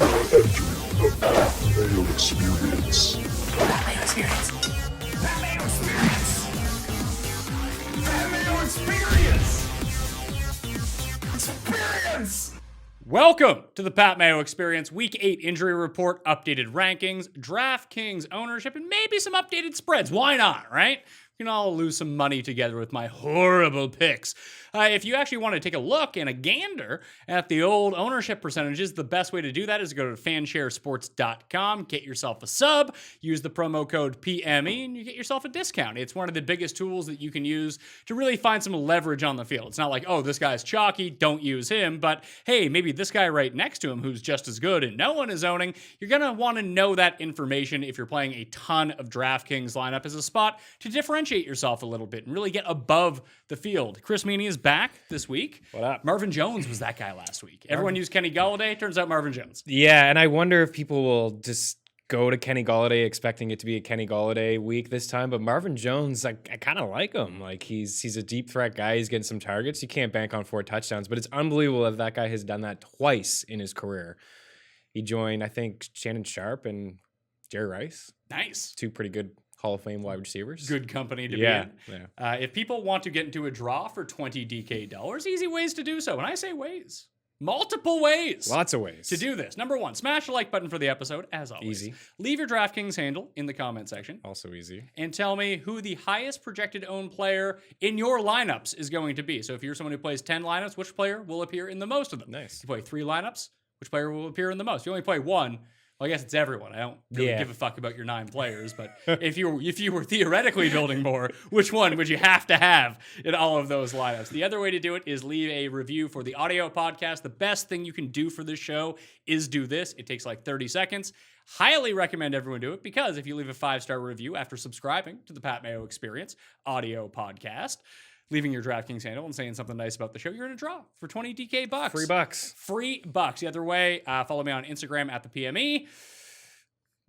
The Mayo Experience. Mayo Experience. Mayo Experience. Mayo Experience. Experience. Welcome to the Pat Mayo Experience Week 8 Injury Report, updated rankings, DraftKings ownership, and maybe some updated spreads. Why not, right? We can all lose some money together with my horrible picks. If you actually want to take a look and a gander at the old ownership percentages, the best way to do that is to go to fansharesports.com, get yourself a sub, use the promo code PME, and you get yourself a discount. It's one of the biggest tools that you can use to really find some leverage on the field. It's not like, oh, this guy's chalky, don't use him, but hey, maybe this guy right next to him who's just as good and no one is owning, you're going to want to know that information if you're playing a ton of DraftKings lineup as a spot to differentiate yourself a little bit and really get above the field. Chris Meaney is back this week. What up? Marvin Jones was that guy last week. Everyone used Kenny Golladay. Turns out Marvin Jones. Yeah, and I wonder if people will just go to Kenny Golladay expecting it to be a Kenny Golladay week this time. But Marvin Jones, I kind of like him. Like he's a deep threat guy. He's getting some targets. You can't bank on 4 touchdowns, but it's unbelievable that guy has done that twice in his career. He joined, I think, Shannon Sharp and Jerry Rice. Nice. 2 pretty good Hall of Fame wide receivers. Good company to be Yeah. in. If people want to get into a draw for $20 DK, easy ways to do so. And I say ways. Multiple ways. Lots of ways to do this. Number 1, smash the like button for the episode, as always. Easy. Leave your DraftKings handle in the comment section. Also easy. And tell me who the highest projected owned player in your lineups is going to be. So if you're someone who plays 10 lineups, which player will appear in the most of them? Nice. If you play 3 lineups, which player will appear in the most? If you only play 1, well, I guess it's everyone. I don't really give a fuck about your 9 players, but if you were theoretically building more, which one would you have to have in all of those lineups? The other way to do it is leave a review for the audio podcast. The best thing you can do for this show is do this. It takes like 30 seconds. Highly recommend everyone do it because if you leave a 5-star review after subscribing to the Pat Mayo Experience audio podcast, leaving your DraftKings handle and saying something nice about the show, you're in a draw for $20 DK bucks. Free bucks. The other way, follow me on Instagram at the PME.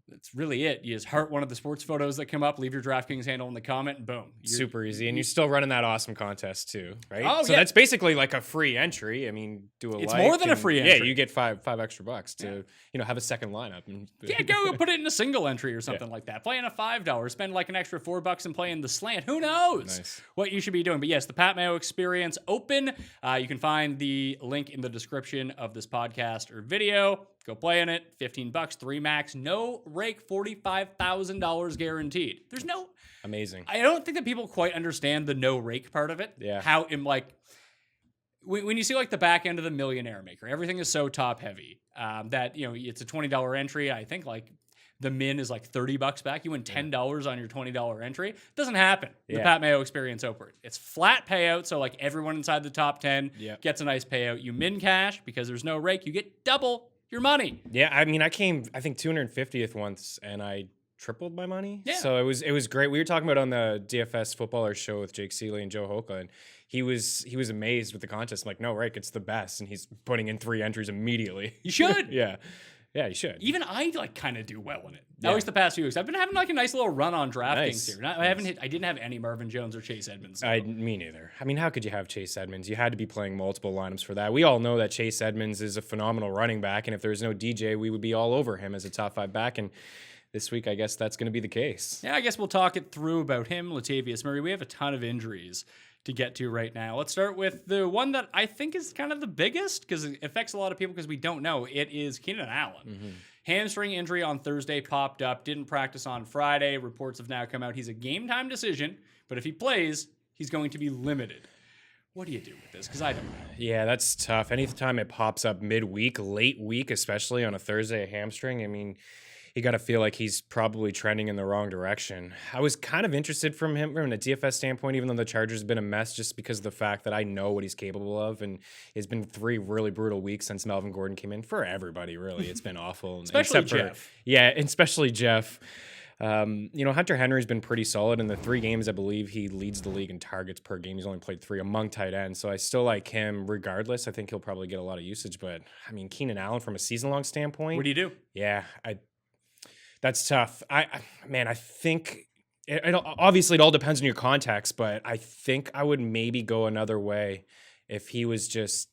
That's really it. You just heart one of the sports photos that come up, leave your DraftKings handle in the comment, and boom. Super easy. And you're still running that awesome contest too, right? Oh, so yeah. that's basically like a free entry. I mean, It's more than a free entry. Yeah, you get five extra bucks to, have a second lineup. And go put it in a single entry or something like that. Playing a $5, spend like an extra $4 and playing the slant. Who knows what you should be doing? But yes, the Pat Mayo Experience open. You can find the link in the description of this podcast or video. Go play in it. $15, 3 max, no rake, $45,000 guaranteed. There's no amazing. I don't think that people quite understand the no rake part of it. Yeah. How when you see like the back end of the Millionaire Maker, everything is so top heavy that it's a $20 entry. I think like the min is like $30 back. You win $10 on your $20 entry. It doesn't happen. The Pat Mayo Experience open. It's flat payout, so like everyone inside the top 10 gets a nice payout. You min cash because there's no rake. You get double your money. Yeah, I mean, I came, I think 250th once, and I tripled my money. Yeah. So it was great. We were talking about on the DFS Footballer show with Jake Seeley and Joe Hoka, and he was amazed with the contest. I'm like, no, Rick, it's the best, and he's putting in 3 entries immediately. You should. Yeah, you should. Even I kind of do well in it. At least the past few weeks, I've been having like a nice little run on DraftKings here. I didn't have any Marvin Jones or Chase Edmonds. So. Me neither. I mean, how could you have Chase Edmonds? You had to be playing multiple lineups for that. We all know that Chase Edmonds is a phenomenal running back, and if there's no DJ, we would be all over him as a top 5 back. And this week, I guess that's going to be the case. Yeah, I guess we'll talk it through about him, Latavius Murray. We have a ton of injuries to get to right now. Let's start with the one that I think is kind of the biggest because it affects a lot of people because we don't know. It is Keenan Allen. Mm-hmm. Hamstring injury on Thursday popped up, didn't practice on Friday. Reports have now come out. He's a game time decision, but if he plays, he's going to be limited. What do you do with this? Because I don't know. Yeah, that's tough. Anytime it pops up midweek, late week, especially on a Thursday, a hamstring, I mean, you got to feel like he's probably trending in the wrong direction. I was kind of interested from him from a DFS standpoint, even though the Chargers have been a mess, just because of the fact that I know what he's capable of. And it's been 3 really brutal weeks since Melvin Gordon came in for everybody, really. It's been awful. Especially Jeff. Especially Jeff. Hunter Henry's been pretty solid in the 3 games. I believe he leads the league in targets per game. He's only played 3 among tight ends. So I still like him regardless. I think he'll probably get a lot of usage, but I mean, Keenan Allen from a season-long standpoint. What do you do? Yeah, that's tough. I think obviously it all depends on your context, but I think I would maybe go another way if he was just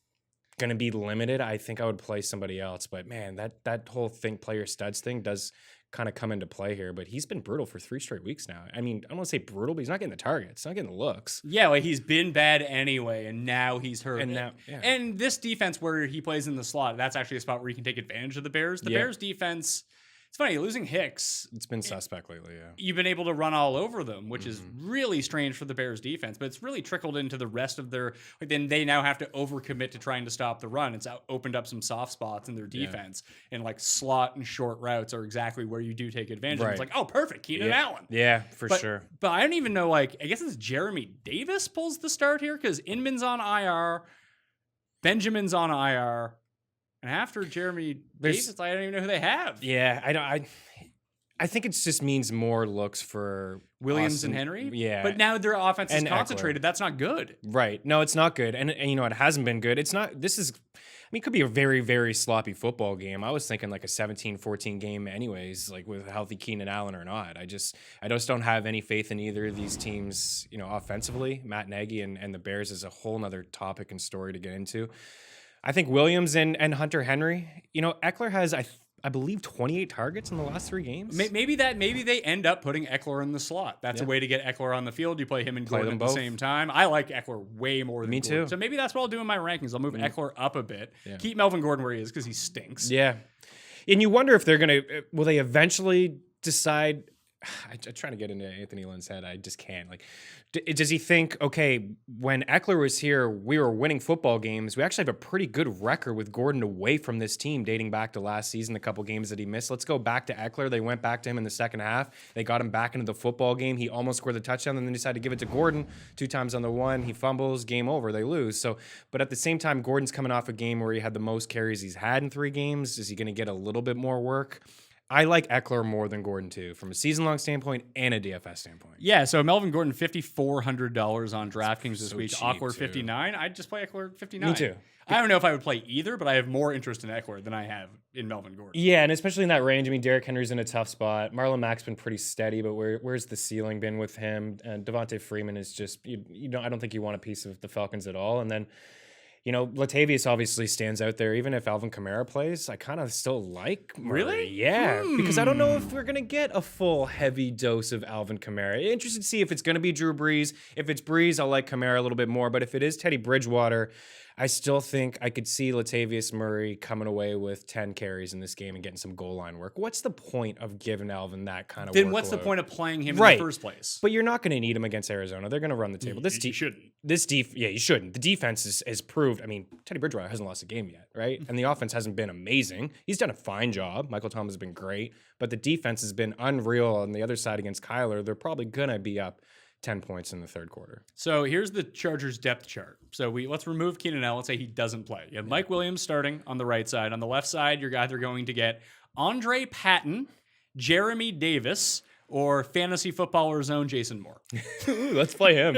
going to be limited, I think I would play somebody else. But man, that whole thing, player studs thing, does kind of come into play here. But he's been brutal for 3 straight weeks now. I mean, I don't want to say brutal, but he's not getting the targets, not getting the looks. Yeah, like he's been bad anyway, and now he's hurt. And now, yeah. And this defense where he plays in the slot, that's actually a spot where you can take advantage of the Bears. The Bears defense, it's funny, losing Hicks. It's been suspect lately, yeah. You've been able to run all over them, which is really strange for the Bears defense, but it's really trickled into the rest of their, like, then they now have to overcommit to trying to stop the run. It's opened up some soft spots in their defense, and like slot and short routes are exactly where you do take advantage. Right. It's like, oh, perfect, Keenan Allen. Yeah, for sure. But I don't even know, like, I guess it's Jeremy Davis pulls the start here because Inman's on IR, Benjamin's on IR, and after Jeremy Davis, I don't even know who they have. Yeah, I think it just means more looks for Williams Austin. and Henry. Yeah. But now their offense is And concentrated. That's not good. Right. No, it's not good. And you know, it hasn't been good. It's not, this is, I mean, it could be a very, very sloppy football game. I was thinking like a 17-14 game anyways, like with a healthy Keenan Allen or not. I just don't have any faith in either of these teams, you know, offensively. Matt Nagy and the Bears is a whole nother topic and story to get into. I think Williams and Hunter Henry, you know, Eckler has, I believe 28 targets in the last 3 games. Maybe they end up putting Eckler in the slot. That's a way to get Eckler on the field. You play him and Gordon at the same time. I like Eckler way more than Gordon. Too. So maybe that's what I'll do in my rankings. I'll move Eckler up a bit. Yeah. Keep Melvin Gordon where he is because he stinks. Yeah. And you wonder if they're going to, will they eventually decide, I'm trying to get into Anthony Lynn's head. I just can't. Like, does he think, okay, when Eckler was here, we were winning football games. We actually have a pretty good record with Gordon away from this team dating back to last season, the couple games that he missed. Let's go back to Eckler. They went back to him in the second half. They got him back into the football game. He almost scored the touchdown, and then decided to give it to Gordon 2 times on the one. He fumbles, game over, they lose. So, but at the same time, Gordon's coming off a game where he had the most carries he's had in 3 games. Is he going to get a little bit more work? I like Eckler more than Gordon too, from a season-long standpoint and a DFS standpoint. Yeah, so Melvin Gordon, $5,400 on DraftKings this week. cheap, Eckler, too. $59. I'd just play Eckler, $59. Me too. I don't know if I would play either, but I have more interest in Eckler than I have in Melvin Gordon. Yeah, and especially in that range. I mean, Derrick Henry's in a tough spot. Marlon Mack's been pretty steady, but where's the ceiling been with him? And Devontae Freeman is just, you know, I don't think you want a piece of the Falcons at all. And then, you know, Latavius obviously stands out there. Even if Alvin Kamara plays, I kind of still like Murray. Really? Yeah, because I don't know if we're going to get a full heavy dose of Alvin Kamara. Interested to see if it's going to be Drew Brees. If it's Brees, I'll like Kamara a little bit more. But if it is Teddy Bridgewater, I still think I could see Latavius Murray coming away with 10 carries in this game and getting some goal line work. What's the point of giving Alvin that kind of Then workload? what's the point of playing him in Right. the first place? But you're not going to need him against Arizona. They're going to run the table. You shouldn't. Yeah, you shouldn't. The defense is proved. I mean, Teddy Bridgewater hasn't lost a game yet, right? And the offense hasn't been amazing. He's done a fine job. Michael Thomas has been great, but the defense has been unreal on the other side against Kyler. They're probably going to be up 10 points in the third quarter. So here's the Chargers depth chart. So let's remove Keenan Allen. Let's say he doesn't play. You have Mike Williams starting on the right side. On the left side, you're either going to get Andre Patton, Jeremy Davis, or fantasy footballer's own Jason Moore. Ooh, let's play him.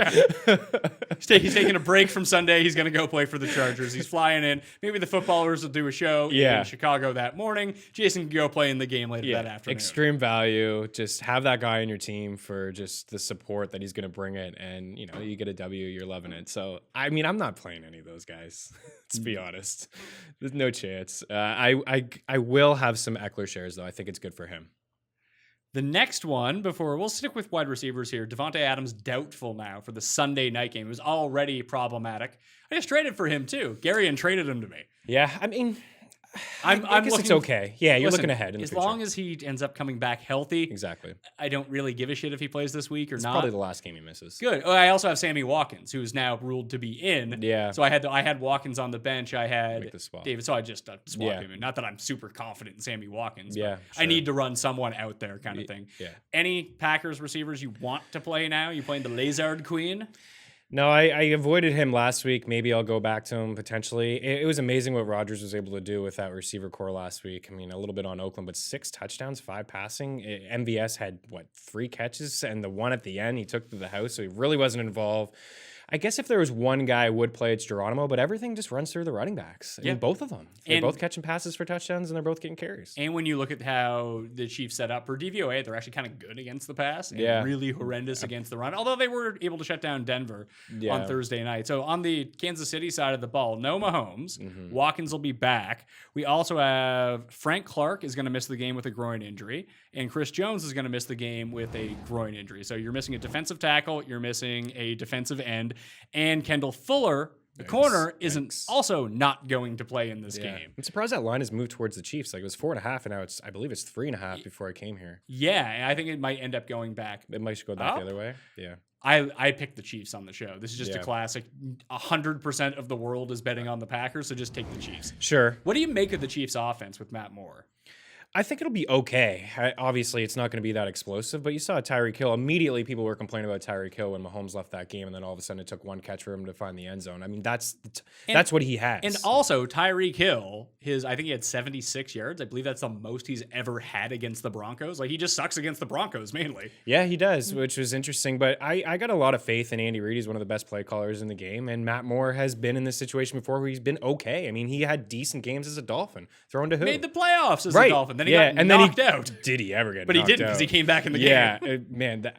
He's taking a break from Sunday. He's going to go play for the Chargers. He's flying in. Maybe the footballers will do a show in Chicago that morning. Jason can go play in the game later that afternoon. Extreme value. Just have that guy on your team for just the support that he's going to bring it. And, you know, you get a W, you're loving it. So, I mean, I'm not playing any of those guys. Let's be honest. There's no chance. I will have some Eckler shares, though. I think it's good for him. The next one, we'll stick with wide receivers here. Devontae Adams doubtful now for the Sunday night game. It was already problematic. I just traded for him too. Gary traded him to me. Yeah, I mean, I guess looking, it's okay. Yeah, you're looking ahead. As long as he ends up coming back healthy, exactly. I don't really give a shit if he plays this week or it's not. Probably the last game he misses. Good. Oh, I also have Sammy Watkins, who's now ruled to be in. Yeah. So I had Watkins on the bench. I had David. So I just swapped him in. Not that I'm super confident in Sammy Watkins. Yeah. Sure. I need to run someone out there, kind of thing. Yeah. Any Packers receivers you want to play now? You playing the Lazard Queen? No, I avoided him last week. Maybe I'll go back to him potentially. It was amazing what Rodgers was able to do with that receiver core last week. I mean, a little bit on Oakland, but 6 touchdowns, 5 passing. MVS had, 3 catches? And the one at the end he took to the house, so he really wasn't involved. I guess if there was one guy I would play, it's Geronimo, but everything just runs through the running backs. I mean, both of them. They're both catching passes for touchdowns, and they're both getting carries. And when you look at how the Chiefs set up for DVOA, they're actually kind of good against the pass and really horrendous against the run, although they were able to shut down Denver on Thursday night. So on the Kansas City side of the ball, no Mahomes. Watkins will be back. We also have Frank Clark is going to miss the game with a groin injury, and Chris Jones is going to miss the game with a groin injury. So you're missing a defensive tackle, you're missing a defensive end, and Kendall Fuller, the corner, isn't also not going to play in this game. I'm surprised that line has moved towards the Chiefs. Like it was 4.5, and now I believe it's 3.5 before I came here. Yeah, and I think it might end up going back. It might go back the other way. Yeah. I picked the Chiefs on the show. This is just a classic. 100% of the world is betting on the Packers, so just take the Chiefs. Sure. What do you make of the Chiefs offense with Matt Moore? I think it'll be okay. Obviously, it's not going to be that explosive, but you saw Tyreek Hill. Immediately, people were complaining about Tyreek Hill when Mahomes left that game, and then all of a sudden it took one catch for him to find the end zone. I mean, that's what he has. And also, Tyreek Hill, I think he had 76 yards. I believe that's the most he's ever had against the Broncos. Like, he just sucks against the Broncos, mainly. Yeah, he does, which was interesting. But I got a lot of faith in Andy Reid. He's one of the best play callers in the game, and Matt Moore has been in this situation before where he's been okay. I mean, he had decent games as a Dolphin, thrown to who? Made the playoffs as a Dolphin. Then he got knocked out. Did he ever get But he didn't because he came back in the game. Yeah, man, that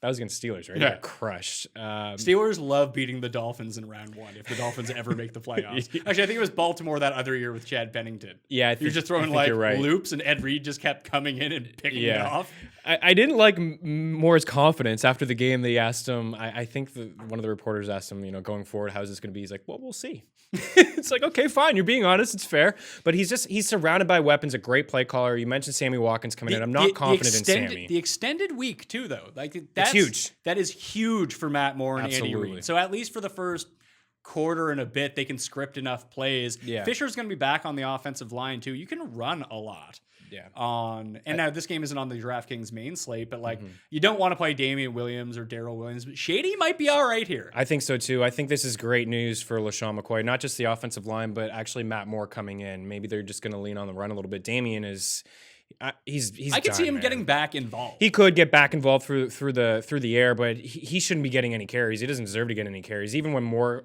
was against Steelers, right? Yeah. He got crushed. Steelers love beating the Dolphins in round one if the Dolphins ever make the playoffs. Actually, I think it was Baltimore that other year with Chad Pennington. Yeah, you're just throwing like loops, and Ed Reed just kept coming in and picking it off. I didn't like Moore's confidence after the game. They asked him, I think one of the reporters asked him, going forward, how's this going to be? He's like, well, we'll see. It's like, okay, fine. You're being honest. It's fair. But he's surrounded by weapons, a great play caller. You mentioned Sammy Watkins coming in. I'm not confident in Sammy. The extended week, too, though. That's huge. That is huge for Matt Moore and Absolutely. Andy Reid. So at least for the first quarter and a bit, they can script enough plays. Yeah. Fisher's going to be back on the offensive line, too. You can run a lot. Yeah. Now this game isn't on the DraftKings main slate, but you don't want to play Damian Williams or Darrell Williams, but Shady might be all right here. I think so too. I think this is great news for LaShawn McCoy, not just the offensive line, but actually Matt Moore coming in. Maybe they're just going to lean on the run a little bit. Damian is. He's I could done, see him man. getting back involved. He could get back involved through the air, but he shouldn't be getting any carries. He doesn't deserve to get any carries. Even when Moore,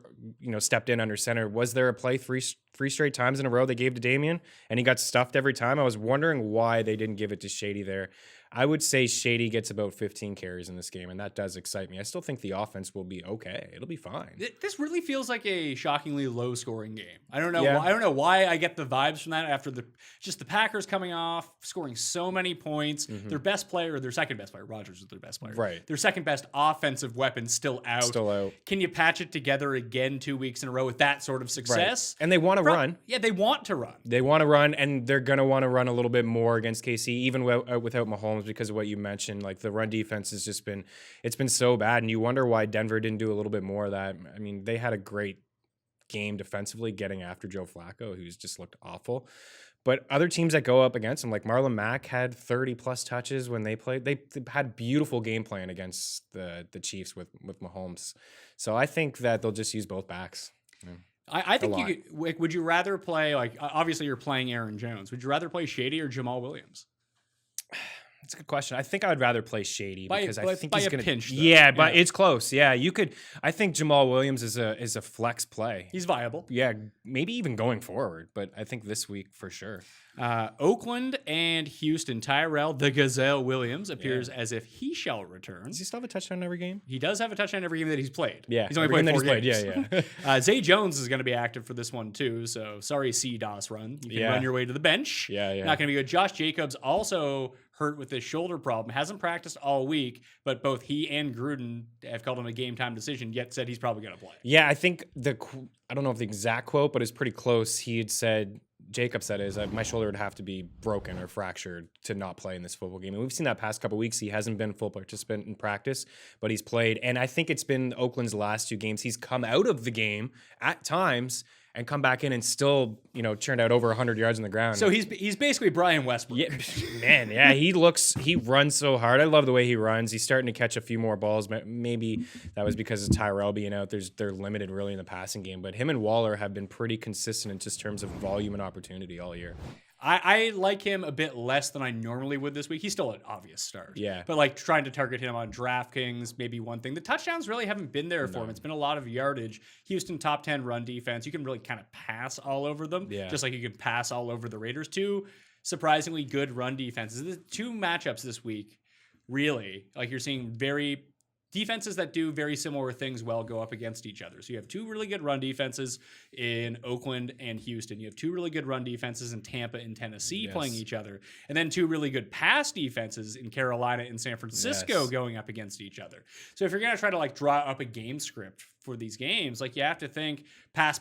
stepped in under center, was there a play three straight times in a row they gave to Damian and he got stuffed every time? I was wondering why they didn't give it to Shady there. I would say Shady gets about 15 carries in this game, and that does excite me. I still think the offense will be okay. It'll be fine. This really feels like a shockingly low-scoring game. I don't know. Yeah. I don't know why I get the vibes from that after the Packers coming off, scoring so many points. Their best player, their second best player, Rodgers is their best player. Right. Their second best offensive weapon still out. Still out. Can you patch it together again 2 weeks in a row with that sort of success? Right. And they want to run. Yeah, they want to run. They want to run, and they're going to want to run a little bit more against KC, even without Mahomes, because of what you mentioned. Like the run defense has just been so bad, and you wonder why Denver didn't do a little bit more of that. I mean, they had a great game defensively getting after Joe Flacco, who's just looked awful. But other teams that go up against him, like Marlon Mack had 30-plus touches when they played. They had beautiful game plan against the Chiefs with Mahomes. So I think that they'll just use both backs. Yeah. I think you could, would you rather play, obviously you're playing Aaron Jones. Would you rather play Shady or Jamal Williams? That's a good question. I think I would rather play Shady because I think he's going to pinch. Though. Yeah, but it's close. Yeah, you could. I think Jamal Williams is a flex play. He's viable. Yeah, maybe even going forward, but I think this week for sure. Oakland and Houston. Tyrell the Gazelle Williams appears as if he shall return. Does he still have a touchdown in every game? He does have a touchdown every game that he's played. Yeah, he's only played 4 games. Yeah. Zay Jones is going to be active for this one too. So sorry, C-DOS run. You can run your way to the bench. Yeah. Not going to be good. Josh Jacobs also hurt with this shoulder problem. Hasn't practiced all week, but both he and Gruden have called him a game time decision, yet said he's probably going to play. Yeah, I think I don't know if the exact quote, but it's pretty close. He had said, Jacob said, is that my shoulder would have to be broken or fractured to not play in this football game. And we've seen that past couple of weeks. He hasn't been a full participant in practice, but he's played. And I think it's been Oakland's last 2 games. He's come out of the game at times and come back in and still, churned out over 100 yards on the ground. So he's basically Brian Westbrook. Yeah, man, yeah, he runs so hard. I love the way he runs. He's starting to catch a few more balls. Maybe that was because of Tyrell being out. They're limited really in the passing game. But him and Waller have been pretty consistent in just terms of volume and opportunity all year. I like him a bit less than I normally would this week. He's still an obvious start. Yeah. But like trying to target him on DraftKings, maybe one thing. The touchdowns really haven't been there for him. It's been a lot of yardage. Houston top 10 run defense. You can really kind of pass all over them. Yeah. Just like you can pass all over the Raiders. Two surprisingly good run defenses. The two matchups this week, really, like you're seeing defenses that do very similar things well go up against each other. So you have two really good run defenses in Oakland and Houston. You have two really good run defenses in Tampa and Tennessee playing each other. And then two really good pass defenses in Carolina and San Francisco going up against each other. So if you're going to try to like draw up a game script for these games, like you have to think pass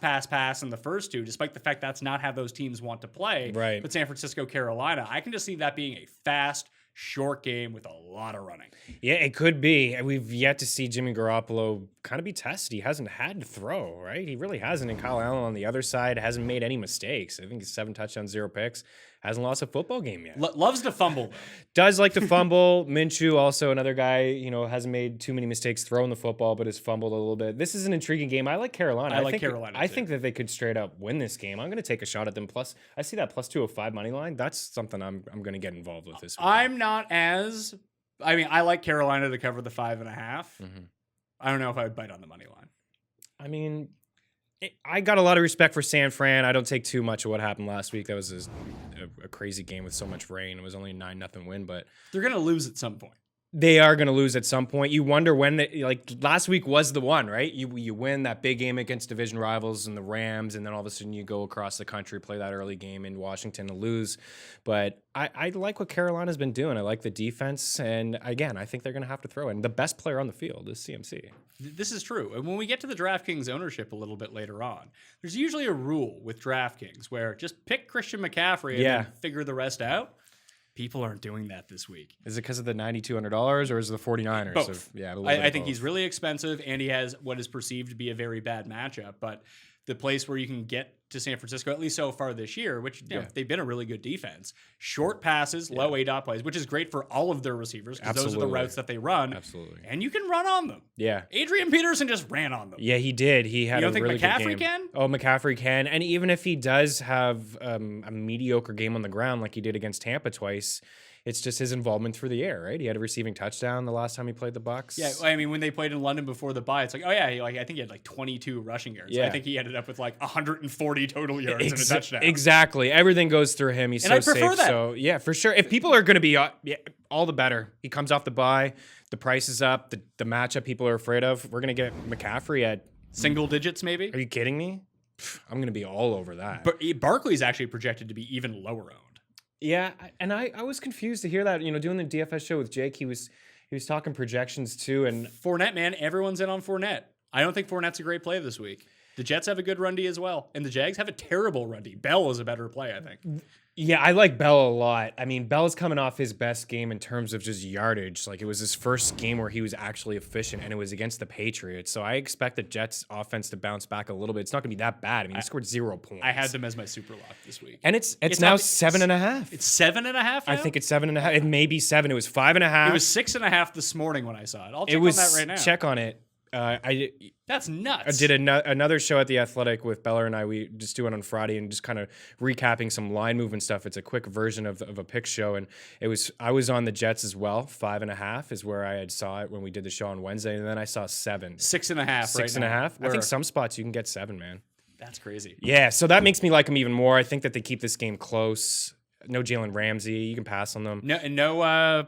in the first two, despite the fact that's not how those teams want to play. Right. But San Francisco, Carolina, I can just see that being a fast, short game with a lot of running. Yeah, it could be. We've yet to see Jimmy Garoppolo kind of be tested. He hasn't had to throw, right? He really hasn't. And Kyle Allen on the other side hasn't made any mistakes. I think he's 7 touchdowns, 0 picks. Hasn't lost a football game yet. Loves to fumble, though. Does like to fumble. Minshew, also another guy, hasn't made too many mistakes throwing the football, but has fumbled a little bit. This is an intriguing game. I like Carolina. I think that they could straight up win this game. I'm going to take a shot at them. Plus, I see that plus 205 money line. That's something I'm going to get involved with this week. I like Carolina to cover the 5.5. I don't know if I would bite on the money line. I mean, I got a lot of respect for San Fran. I don't take too much of what happened last week. That was a crazy game with so much rain. It was only a 9-0 win, but they're going to lose at some point. They are going to lose at some point. You wonder when, last week was the one, right? You win that big game against division rivals and the Rams, and then all of a sudden you go across the country, play that early game in Washington to lose. But I like what Carolina's been doing. I like the defense, and again, I think they're going to have to throw in. The best player on the field is CMC. This is true. And when we get to the DraftKings ownership a little bit later on, there's usually a rule with DraftKings where just pick Christian McCaffrey and then figure the rest out. People aren't doing that this week. Is it because of the $9,200 or is it the 49ers? Both. I think both. he's really expensive and he has what is perceived to be a very bad matchup. But the place where you can get to San Francisco, at least so far this year, which they've been a really good defense. Short passes, low ADOT plays, which is great for all of their receivers because those are the routes that they run. Absolutely. And you can run on them. Yeah. Adrian Peterson just ran on them. Yeah, he did. He had a really good game. You don't think McCaffrey can? Oh, McCaffrey can. And even if he does have a mediocre game on the ground like he did against Tampa twice, it's just his involvement through the air, right? He had a receiving touchdown the last time he played the Bucs. Yeah, I mean, when they played in London before the bye, it's like, I think he had like 22 rushing yards. Yeah. I think he ended up with like 140 total yards and a touchdown. Exactly. Everything goes through him. He's so safe. And I prefer that. So, yeah, for sure. If people are going to be, all the better. He comes off the bye. The price is up. The matchup people are afraid of. We're going to get McCaffrey at single digits, maybe. Are you kidding me? I'm going to be all over that. But Barkley's actually projected to be even lower owned. Yeah, and I was confused to hear that. Doing the DFS show with Jake, he was talking projections too. And Fournette, man, everyone's in on Fournette. I don't think Fournette's a great play this week. The Jets have a good run D as well, and the Jags have a terrible run D. Bell is a better play, I think. Yeah, I like Bell a lot. I mean, Bell's coming off his best game in terms of just yardage. Like, it was his first game where he was actually efficient, and it was against the Patriots. So I expect the Jets' offense to bounce back a little bit. It's not going to be that bad. I mean, he scored 0 points. I had them as my super lock this week. And it's now 7.5. It's 7.5 now? I think it's 7.5. It may be 7. It was 5.5. It was 6.5 this morning when I saw it. I'll check on that right now. Check on it. That's nuts. I did another show at The Athletic with Beller and I. We just do it on Friday and just kind of recapping some line movement stuff. It's a quick version of a pick show, and I was on the Jets as well. 5.5 is where I had saw it when we did the show on Wednesday, and then I saw 7. 6.5. 6.5. I think some spots you can get 7, man. That's crazy. Yeah, so that makes me like them even more. I think that they keep this game close. No Jalen Ramsey. You can pass on them. No.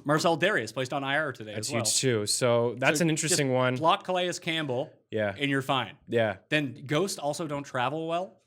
Marcel Darius placed on IR today. That's as well. huge too. So that's an interesting one. Block Calais Campbell. Yeah. And you're fine. Yeah. Then Ghost also don't travel well.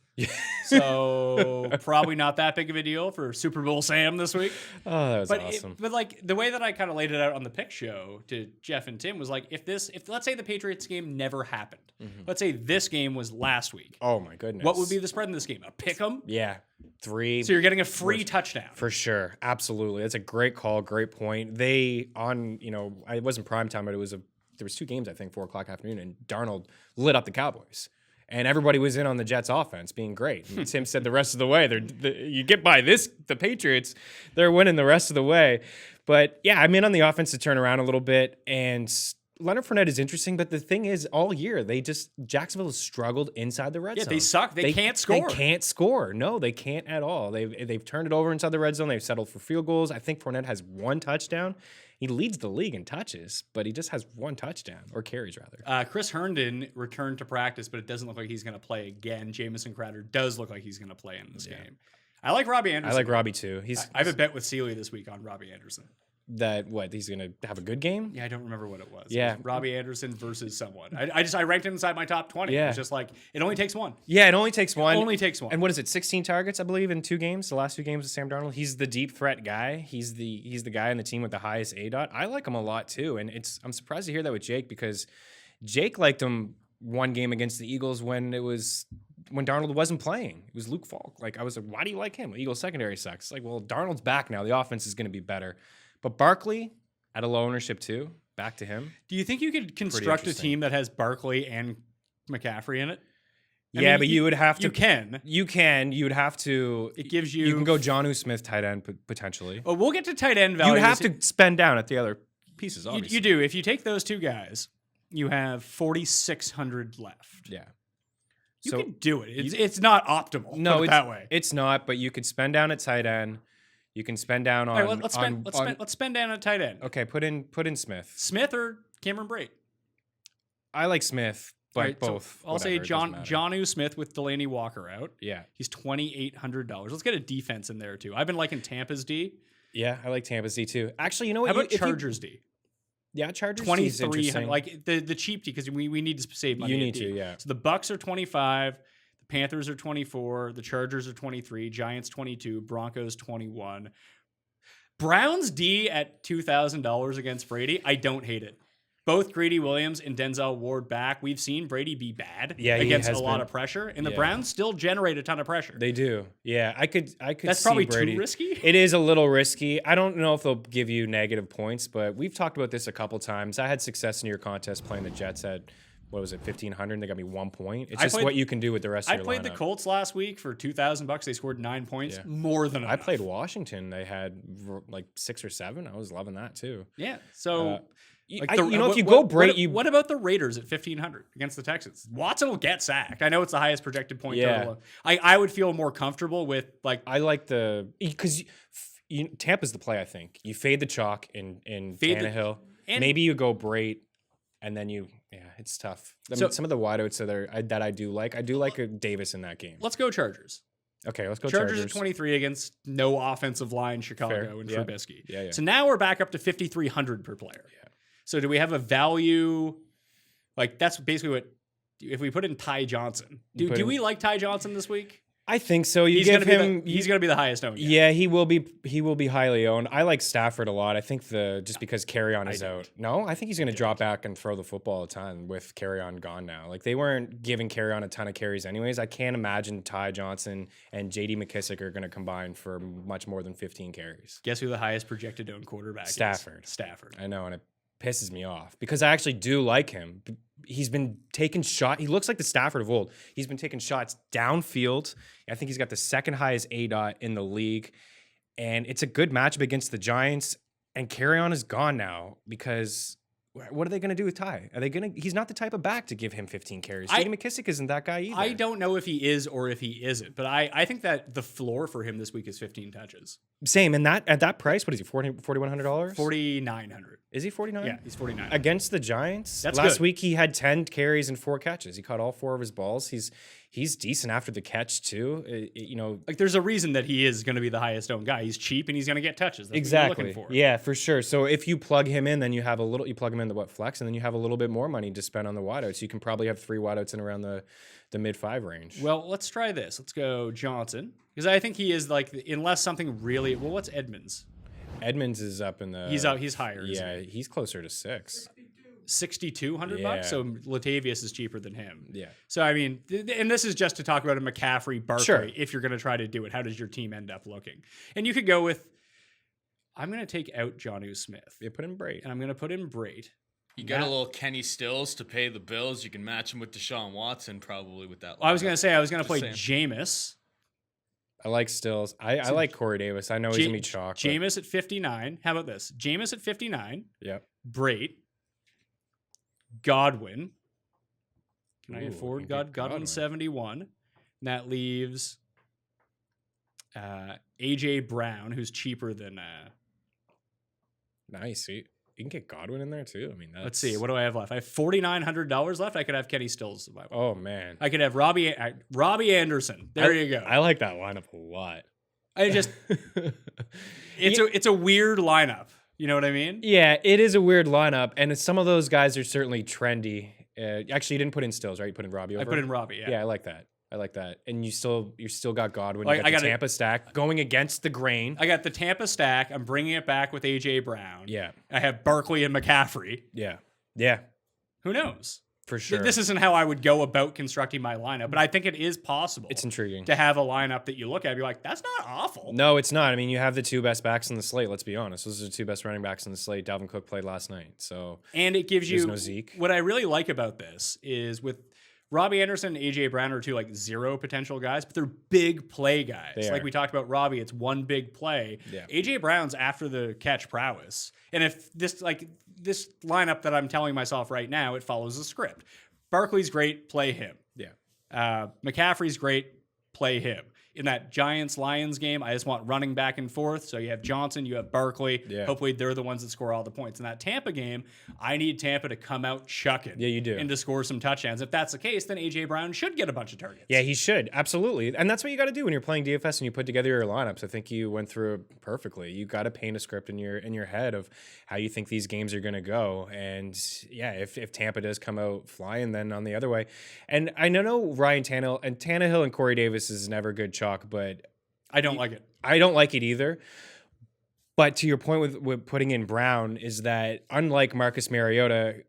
So probably not that big of a deal for Super Bowl Sam this week. Oh, that was awesome. But like the way that I kind of laid it out on the pick show to Jeff and Tim was like, if let's say the Patriots game never happened, let's say this game was last week. Oh my goodness. What would be the spread in this game? A pick 'em? Yeah. 3. So you're getting a free touchdown. For sure. Absolutely. That's a great call. Great point. It wasn't prime time, but there was 2 games, I think, 4:00 afternoon, and Darnold lit up the Cowboys. And everybody was in on the Jets offense being great. And Tim said the rest of the way, you get by the Patriots, they're winning the rest of the way. But yeah, I'm in on the offense to turn around a little bit. And Leonard Fournette is interesting, but the thing is, all year Jacksonville has struggled inside the red zone. Yeah, they suck. They can't score. They can't score. No, they can't at all. They've turned it over inside the red zone. They've settled for field goals. I think Fournette has 1 touchdown. He leads the league in touches, but he just has 1 touchdown, or carries rather. Chris Herndon returned to practice, but it doesn't look like he's going to play again. Jamison Crowder does look like he's going to play in this game. I like Robbie Anderson. I like Robbie too. I have a bet with Sealy this week on Robbie Anderson. That he's gonna have a good game. Yeah, I don't remember what it was. Yeah, it was Robbie Anderson versus someone. I ranked him inside my top 20. Yeah, it was just like it only takes one. Yeah, it only takes one. It only takes one. And what is it? 16 targets, I believe, in 2 games. The last 2 games with Sam Darnold. He's the deep threat guy. He's the guy on the team with the highest ADOT. I like him a lot too, and I'm surprised to hear that with Jake because Jake liked him 1 game against the Eagles when Darnold wasn't playing. It was Luke Falk. Like I was like, why do you like him? Eagles secondary sucks. Like, well, Darnold's back now. The offense is going to be better. But Barkley at a low ownership too. Back to him. Do you think you could construct a team that has Barkley and McCaffrey in it? But you would have to. You can. You can. You would have to. It gives you. You can go Jonnu Smith tight end potentially. Well, we'll get to tight end value. You'd have to spend down at the other pieces. Obviously, you do. If you take those 2 guys, you have 4,600 left. Yeah. You can do it. It's not optimal. No, put it that way. It's not. But you could spend down at tight end. You can spend down on. All right, let's spend down at tight end. Okay, put in Smith. Smith or Cameron Brate? I like Smith, but right, both. So I'll say Jonnu Smith with Delaney Walker out. Yeah, he's $2,800. Let's get a defense in there too. I've been liking Tampa's D. Yeah, I like Tampa's D too. Actually, you know what? How about Chargers D? Yeah, Chargers 2300, like the cheap D because we need to save money. You need to, yeah. So the Bucks are 25. Panthers are 24, the Chargers are 23, Giants 22, Broncos 21. Browns D at $2,000 against Brady. I don't hate it. Both Greedy Williams and Denzel Ward back. We've seen Brady be bad against a lot of pressure, and the Browns still generate a ton of pressure. They do. Yeah, I could. That's see probably Brady. too risky. It is a little risky. I don't know if they'll give you negative points, but we've talked about this a couple times. I had success in your contest playing the Jets at. What was it, 1,500? They got me 1 point. It's just what you can do with the rest of your lineup. I played the Colts last week for $2,000. They scored 9 points, more than enough. I played Washington. They had like 6 or 7. I was loving that too. Yeah. So, if you go Brady, what about the Raiders at 1,500 against the Texans? Watson will get sacked. I know it's the highest projected point total. I would feel more comfortable with I like because Tampa's the play. I think you fade the chalk in Tannehill. Maybe you go Brate. And then it's tough. I mean, some of the wideouts that I do like. I do like a Davis in that game. Let's go Chargers. Okay, let's go Chargers at 23 against no offensive line, Chicago and Trubisky. Yeah. So now we're back up to 5,300 per player. Yeah. So do we have a value? Like that's basically what if we put in Ty Johnson. Do we like Ty Johnson this week? I think so. He's going to be the highest owned. Yeah, he will be highly owned. I like Stafford a lot. I think just because Carry-On is out. No, I think he's going to drop back and throw the football a ton with Carry-On gone now. Like they weren't giving Carry-On a ton of carries anyways. I can't imagine Ty Johnson and JD McKissick are going to combine for much more than 15 carries. Guess who the highest projected owned quarterback is? Stafford. I know, and it pisses me off because I actually do like him. He's been taking shots. He looks like the Stafford of old. He's been taking shots downfield. I think he's got the second highest ADOT in the league. And it's a good matchup against the Giants. And Carry-On is gone now because what are they going to do with Ty? He's not the type of back to give him 15 carries. J.D. McKissick isn't that guy either. I don't know if he is or if he isn't, but I think that the floor for him this week is 15 touches. Same. And at that price, what is he, $4,100? 4,900. Is he 49? Yeah, he's 49. Against the Giants? That's Last good. week he had 10 carries and 4 catches. He caught all 4 of his balls. He's decent after the catch too. Like there's a reason that he is going to be the highest owned guy. He's cheap and he's going to get touches. That's exactly. what you're looking for. Yeah, for sure. So if you plug him in, then you plug him in the flex, and then you have a little bit more money to spend on the wideouts. You can probably have 3 wideouts in around the mid-5 range. Well, let's try this. Let's go Johnson because I think he is unless something really. Well, what's Edmonds? Edmonds is up in the. He's higher. Yeah, he's closer to 6. $6,200. So Latavius is cheaper than him. Yeah. So I mean, and this is just to talk about a McCaffrey, Barkley. Sure. If you're going to try to do it, how does your team end up looking? And you could go with. I'm going to take out Jonnu Smith. You put in Brate. And I'm going to put in Brate. You got a little Kenny Stills to pay the bills. You can match him with Deshaun Watson probably with that. Well, I was going to play Jameis. I like Stills. I like Corey Davis. I know he's going to be chalk. Jameis at 59. How about this? Jameis at 59. Yep. Brate. Godwin. Can I Ooh, afford can get Godwin 71? And that leaves AJ Brown, who's cheaper than. Nice. You can get Godwin in there too. I mean, that's... Let's see. What do I have left? I have $4,900 left. I could have Kenny Stills. Oh man, I could have Robbie Anderson. There you go. I like that lineup a lot. I just it's a weird lineup. You know what I mean? Yeah, it is a weird lineup, and some of those guys are certainly trendy. Actually, you didn't put in Stills, right? You put in Robbie over. I put in Robbie. Yeah. Yeah, I like that. And you still got Godwin. Like, You got the Tampa stack going against the grain. I got the Tampa stack. I'm bringing it back with AJ Brown. Yeah. I have Barkley and McCaffrey. Yeah. Who knows? For sure. This isn't how I would go about constructing my lineup, but I think it is possible. It's intriguing to have a lineup that you look at and be like, that's not awful. No, it's not. I mean, you have the two best backs in the slate. Let's be honest. Those are the two best running backs in the slate. Dalvin Cook played last night. So, and it gives you no Zeke. What I really like about this is with Robbie Anderson and AJ Brown are two like zero potential guys, but they're big play guys. They like are. we talked about Robbie, it's one big play. Yeah. AJ Brown's after the catch prowess. And if this lineup that I'm telling myself right now, it follows the script. Barkley's great, play him. Yeah. McCaffrey's great, play him. In that Giants-Lions game, I just want running back and forth. So you have Johnson, you have Barkley. Yeah. Hopefully they're the ones that score all the points. In that Tampa game, I need Tampa to come out chucking. Yeah, you do. And to score some touchdowns. If that's the case, then A.J. Brown should get a bunch of targets. Yeah, he should. Absolutely. And that's what you got to do when you're playing DFS and you put together your lineups. I think you went through it perfectly. You got to paint a script in your head of how you think these games are going to go. And yeah, if Tampa does come out flying, then on the other way. And I know Ryan Tannehill and Corey Davis is never good chalk, but I don't like it. I don't like it either. But to your point with putting in Brown is that unlike Marcus Mariota,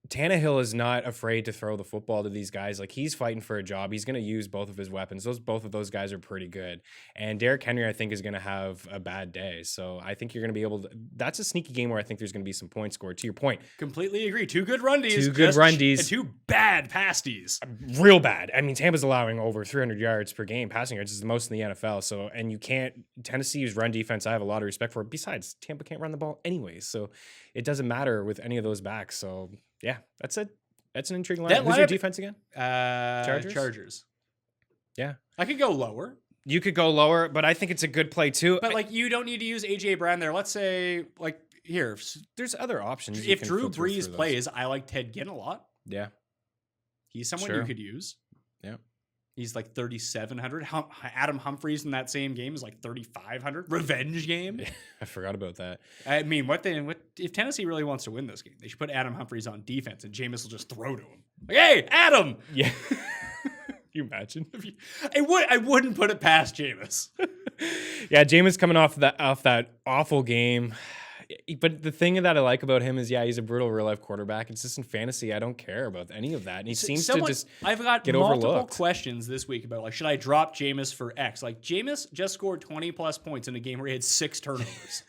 Tannehill is not afraid to throw the football to these guys. Like, he's fighting for a job. He's going to use both of his weapons. Both of those guys are pretty good. And Derrick Henry, I think, is going to have a bad day. So I think you're going to be able to. That's a sneaky game where I think there's going to be some points scored. To your point, Completely agree. Two good run Ds. And two bad pass Ds. real bad. I mean, Tampa's allowing over 300 yards per game, passing yards is the most in the NFL. So, and you can't. Tennessee's run defense, I have a lot of respect for. Besides, Tampa can't run the ball anyways, so it doesn't matter with any of those backs. So. Yeah, that's it. That's an intriguing lineup. Who's your defense again? Chargers. Yeah. I could go lower. You could go lower, but I think it's a good play too. But like, you don't need to use A.J. Brown there. Let's say, like, here. There's other options. If Drew Brees plays, I like Ted Ginn a lot. Yeah. He's someone Sure. you could use. Yeah. He's like 3,700. Adam Humphries in that same game is like 3,500. Revenge game. Yeah, I forgot about that. I mean, what if Tennessee really wants to win this game? They should put Adam Humphries on defense, and Jameis will just throw to him. Like, hey, Adam! Yeah. Can you imagine? I wouldn't put it past Jameis. Yeah, Jameis coming off that awful game. But the thing that I like about him is, yeah, he's a brutal real life quarterback. It's just in fantasy, I don't care about any of that. And he seems to just I've got get multiple overlooked. questions this week about, like, should I drop Jameis for X? Like, Jameis just scored 20 plus points in a game where he had 6 turnovers.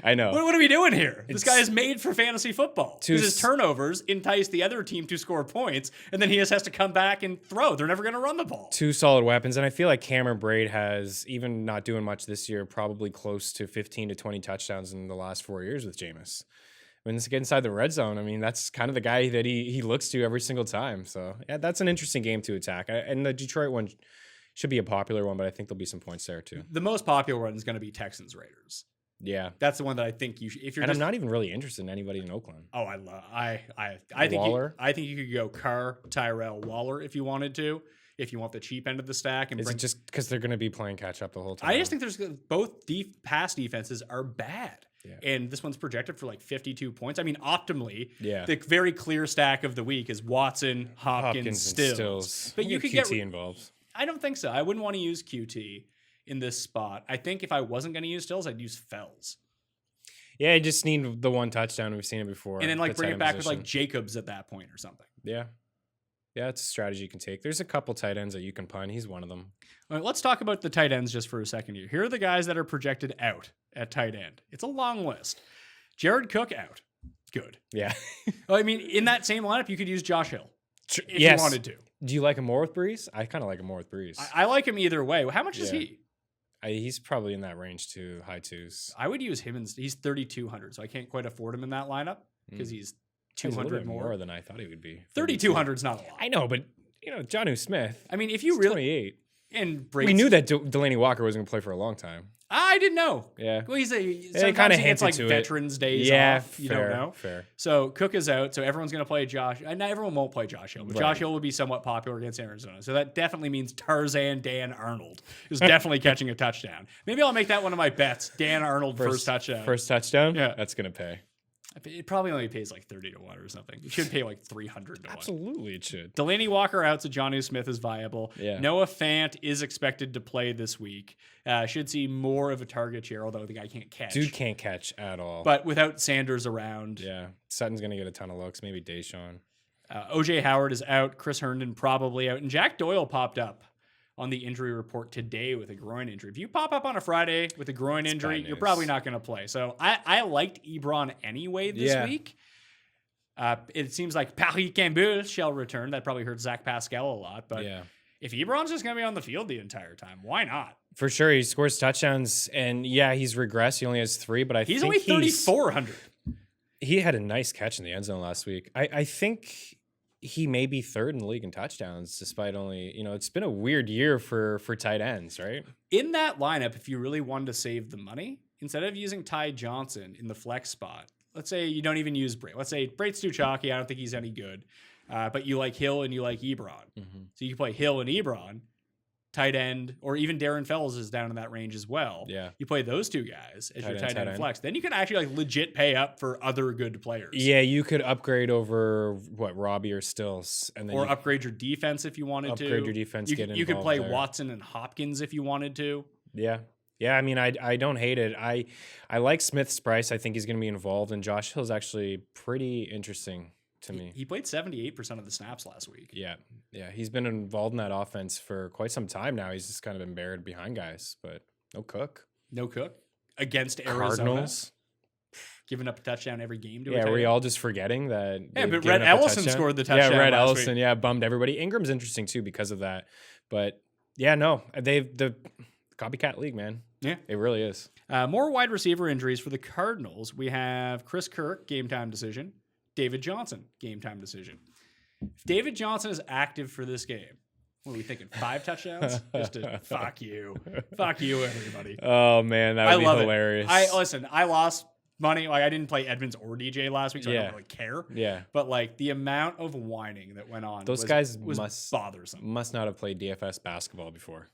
I know. What are we doing here? This guy is made for fantasy football. Because his s- turnovers entice the other team to score points, and then he just has to come back and throw. They're never going to run the ball. Two solid weapons, and I feel like Cameron Braid has, even not doing much this year, probably close to 15 to 20 touchdowns in the last 4 years with Jameis. When they get inside the red zone, I mean, that's kind of the guy that he looks to every single time. So yeah, that's an interesting game to attack. And the Detroit one should be a popular one, but I think there'll be some points there too. The most popular one is going to be Texans Raiders. Yeah, That's the one that I think you should. If you're and just, I'm not even really interested in anybody in Oakland. Oh, I think Waller? I think you could go Carr, Tyrell, Waller if you wanted to. If you want the cheap end of the stack, and Is it just because they're going to be playing catch up the whole time? I just think there's both pass defenses are bad. Yeah. And this one's projected for like 52 points. I mean, optimally, Yeah. the very clear stack of the week is Watson, Hopkins, and Stills. But We'll you get could QT get. involved. I don't think so. I wouldn't want to use QT in this spot. I think if I wasn't going to use Stills, I'd use Fells. Yeah, I just need the one touchdown. We've seen it before. And then like the bring tight it end back with like position. Jacobs at that point or something. Yeah. Yeah, it's a strategy you can take. There's a couple tight ends that you can punt. He's one of them. All right, let's talk about the tight ends just for a second here. Here are the guys that are projected out at tight end. It's a long list. Jared Cook out. Good. Yeah. I mean, in that same lineup, you could use Josh Hill if Yes. you wanted to. Do you like him more with Breeze? I kind of like him more with Breeze. I like him either way. How much is Yeah. he? He's probably in that range too, high twos. I would use him. He's 3,200, so I can't quite afford him in that lineup because he's He's a little 200 bit more. more than I thought he would be. 3,200 is not a lot. I know, but Jonnu Smith. I mean, if you He's really 28. and We knew that Delaney Walker wasn't going to play for a long time. I didn't know. Yeah. Well, kinda sometimes he gets hinted like to it. Veterans Days Yeah, off. You fair, don't know. fair. So Cook is out. So everyone's going to play Josh. Not everyone won't play Josh Hill, but Right. Josh Hill will be somewhat popular against Arizona. So that definitely means Tarzan Dan Arnold is definitely catching a touchdown. Maybe I'll make that one of my bets. Dan Arnold first touchdown. First touchdown? Yeah. That's going to pay. It probably only pays like 30 to 1 or something. It should pay like 300 to 1. Absolutely, it should. Delaney Walker out, so Jonnu Smith is viable. Yeah. Noah Fant is expected to play this week. Should see more of a target share, although the guy can't catch. Dude can't catch at all. But without Sanders around, yeah, Sutton's going to get a ton of looks. Maybe Deshaun. OJ Howard is out. Chris Herndon probably out. And Jack Doyle popped up on the injury report today with a groin injury. If you pop up on a Friday with a groin injury, bad you're news. probably not going to play. So I liked Ebron anyway this week. It seems like Paris Campbell shall return. That probably hurt Zach Pascal a lot. But Yeah. if Ebron's just going to be on the field the entire time, why not? For sure, he scores touchdowns, and yeah, he's regressed. He only has 3, but He's think only 3,400. He had a nice catch in the end zone last week. I think he may be third in the league in touchdowns, despite only, it's been a weird year for tight ends, right? In that lineup, if you really wanted to save the money, instead of using Ty Johnson in the flex spot, let's say you don't even use Bray. Let's say Bray's too chalky. I don't think he's any good. But you like Hill and you like Ebron. So you can play Hill and Ebron, tight end, or even Darren Fells is down in that range as well. Yeah. You play those two guys as your tight end end. flex. Then you can actually like legit pay up for other good players. Yeah, you could upgrade over Robbie or Stills, and then Or you upgrade your defense if you wanted to. upgrade your defense. You, get you could involved play there. Watson and Hopkins if you wanted to. Yeah. Yeah, I mean, I don't hate it. I like Smith's price. I think he's going to be involved, and Josh Hill's actually pretty interesting to me. He played 78% of the snaps last week. Yeah, he's been involved in that offense for quite some time now. He's just kind of been buried behind guys, but no Cook. No Cook against Arizona. Cardinals. Giving up a touchdown every game to a Yeah, tight were we end. all just forgetting that? Yeah, they've but given Red up a Ellison touchdown? scored the touchdown Yeah, Red last Ellison. week. Yeah, bummed everybody. Ingram's interesting too because of that. But yeah, no, the copycat league, man. Yeah. It really is. More wide receiver injuries for the Cardinals. We have Chris Kirk, game time decision. David Johnson, game time decision. If David Johnson is active for this game, what are we thinking? 5 touchdowns? Just to fuck you. Fuck you, everybody. Oh man, that would be love hilarious. Listen, I lost money. Like I didn't play Edmonds or DJ last week, so I Yeah. don't really care. Yeah. But like the amount of whining that went on, Those guys was must bothersome. must not have played DFS basketball before,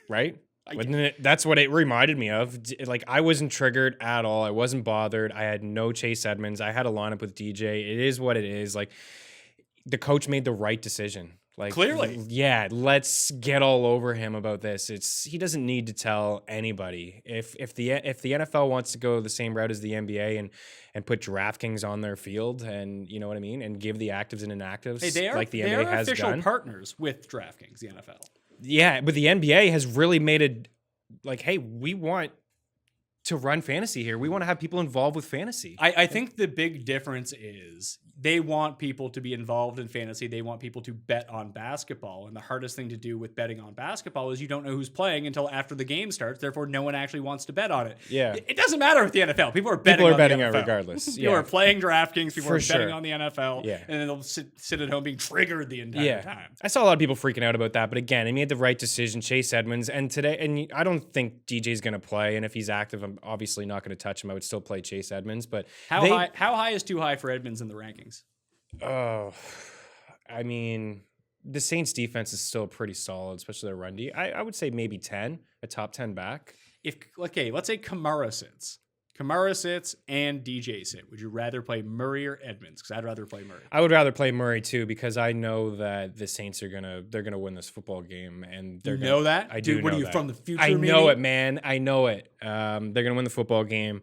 right? I- Wouldn't it? That's what it reminded me of. Like I wasn't triggered at all. I wasn't bothered. I had no Chase Edmonds. I had a lineup with DJ. It is what it is. Like the coach made the right decision. Like Clearly. yeah. Let's get all over him about this. He doesn't need to tell anybody. If the NFL wants to go the same route as the NBA and put DraftKings on their field, and you know what I mean, and give the actives and inactives Hey, they are, like the they NBA are has official done. partners with DraftKings, the NFL. Yeah, but the NBA has really made it like, hey, we want to run fantasy here. We want to have people involved with fantasy. I think the big difference is they want people to be involved in fantasy. They want people to bet on basketball. And the hardest thing to do with betting on basketball is you don't know who's playing until after the game starts. Therefore, no one actually wants to bet on it. Yeah. It doesn't matter with the NFL. People are betting People are on betting the on NFL. it regardless. People Yeah. are playing DraftKings. People For are betting sure. on the NFL. Yeah. And then they'll sit at home being triggered the entire time. I saw a lot of people freaking out about that, but again, he made the right decision. Chase Edmonds, and I don't think DJ's going to play. And if he's active, I'm obviously not going to touch him. I would still play Chase Edmonds, but How high is too high for Edmonds in the rankings? Oh, I mean, the Saints defense is still pretty solid, especially their run D. I would say maybe 10, a top 10 back. Let's say Kamara sits and DJ sit. Would you rather play Murray or Edmonds? Because I'd rather play Murray. I would rather play Murray too because I know that the Saints they're gonna win this football game, and You know that? I Dude, do. what know are you that. from the future? I know Meaney? it, man. I know it. They're gonna win the football game,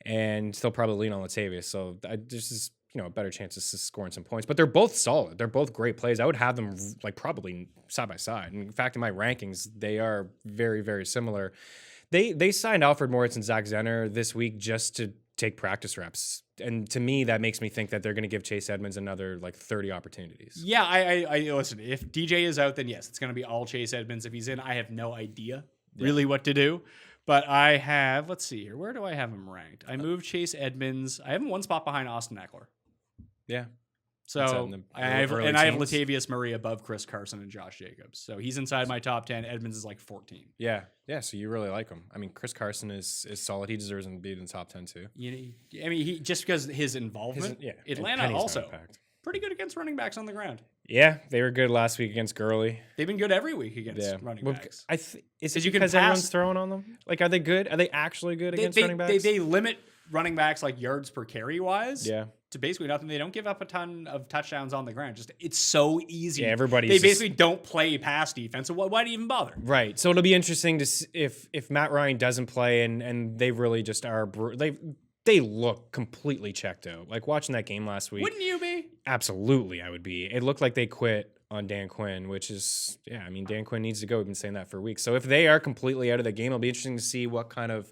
and they'll probably lean on Latavius. So this is a better chance of scoring some points. But they're both solid. They're both great plays. I would have them like probably side by side. And in fact, in my rankings, they are very, very similar. They signed Alfred Moritz and Zach Zenner this week just to take practice reps. And to me, that makes me think that they're going to give Chase Edmonds another like 30 opportunities. Yeah, I listen. If DJ is out, then yes, it's going to be all Chase Edmonds. If he's in, I have no idea really what to do. But I have, let's see here. Where do I have him ranked? I moved Chase Edmonds. I have him one spot behind Austin Eckler. Yeah. So in the I have early I have teens. Latavius Murray above Chris Carson and Josh Jacobs. So he's inside my top 10. Edmonds is like 14. Yeah. Yeah. So you really like him. I mean, Chris Carson is solid. He deserves to be in the top 10 too. I mean, he just because his involvement. And Atlanta Penny's no also impact. pretty good against running backs on the ground. Yeah, they were good last week against Gurley. They've been good every week against Yeah, running Well, backs. is it you can because pass- everyone's throwing on them? Like, are they good? Are they actually good against running backs? They limit running backs like yards per carry wise. Yeah. To basically nothing. They don't give up a ton of touchdowns on the ground. Just it's so easy. Yeah, everybody's They just- basically don't play pass defense. So why do you even bother? Right. So it'll be interesting to see if Matt Ryan doesn't play and they really just are they look completely checked out. Like watching that game last week. Wouldn't you be? Absolutely, I would be. It looked like they quit on Dan Quinn, which is I mean Dan Quinn needs to go. We've been saying that for weeks. So if they are completely out of the game, it'll be interesting to see what kind of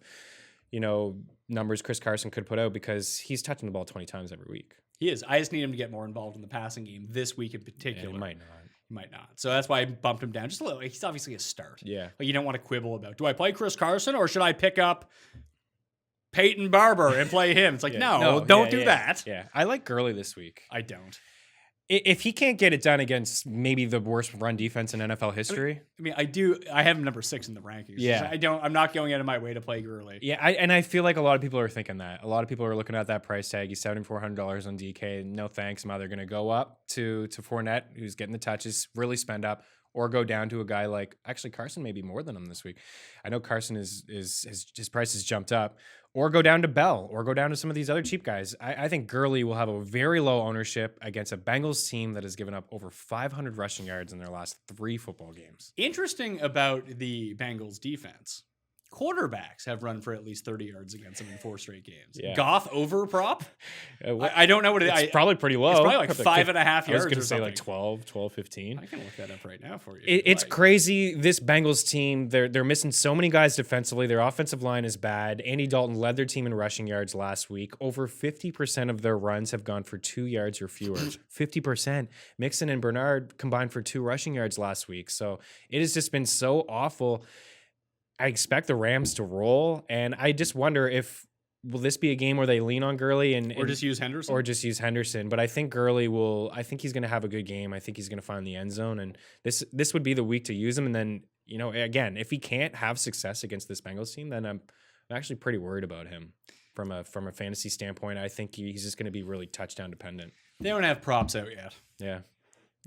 numbers Chris Carson could put out because he's touching the ball 20 times every week. He is. I just need him to get more involved in the passing game this week in particular. And he might not. He might not. So that's why I bumped him down just a little. He's obviously a start. Yeah. Like you don't want to quibble about, do I play Chris Carson or should I pick up Peyton Barber and play him? It's like, no, don't do that. Yeah. I like Gurley this week. I don't. If he can't get it done against maybe the worst run defense in NFL history. I mean, I do. I have him number 6 in the rankings. Yeah. I'm not going out of my way to play Gurley. Yeah, I feel like a lot of people are thinking that. A lot of people are looking at that price tag. He's $7,400 on DK. No thanks. I'm either going to go up to Fournette, who's getting the touches, really spend up, or go down to a guy like actually Carson maybe more than him this week. I know Carson is his price has jumped up, or go down to Bell, or go down to some of these other cheap guys. I think Gurley will have a very low ownership against a Bengals team that has given up over 500 rushing yards in their last 3 football games. Interesting about the Bengals defense. Quarterbacks have run for at least 30 yards against them in 4 straight games. Yeah. Goff over prop? I don't know what it is. It's probably pretty low. It's probably like Up to 5.5 I yards was going or to say like something. 12, 15. I can look that up right now for you. It's Like, crazy. This Bengals team, they're missing so many guys defensively. Their offensive line is bad. Andy Dalton led their team in rushing yards last week. Over 50% of their runs have gone for 2 yards or fewer. 50%. Mixon and Bernard combined for 2 rushing yards last week. So it has just been so awful. I expect the Rams to roll, and I just wonder will this be a game where they lean on Gurley or just use Henderson? or just use Henderson. But I think Gurley will. I think he's going to have a good game. I think he's going to find the end zone, and this would be the week to use him. And then again, if he can't have success against this Bengals team, then I'm actually pretty worried about him from a fantasy standpoint. I think he's just going to be really touchdown dependent. They don't have props out yet. Yeah.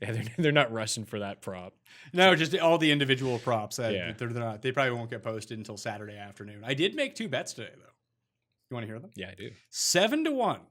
Yeah, they're not rushing for that prop. No, just all the individual props. Yeah. They're not. They probably won't get posted until Saturday afternoon. I did make 2 bets today, though. You want to hear them? Yeah, I do. 7-1.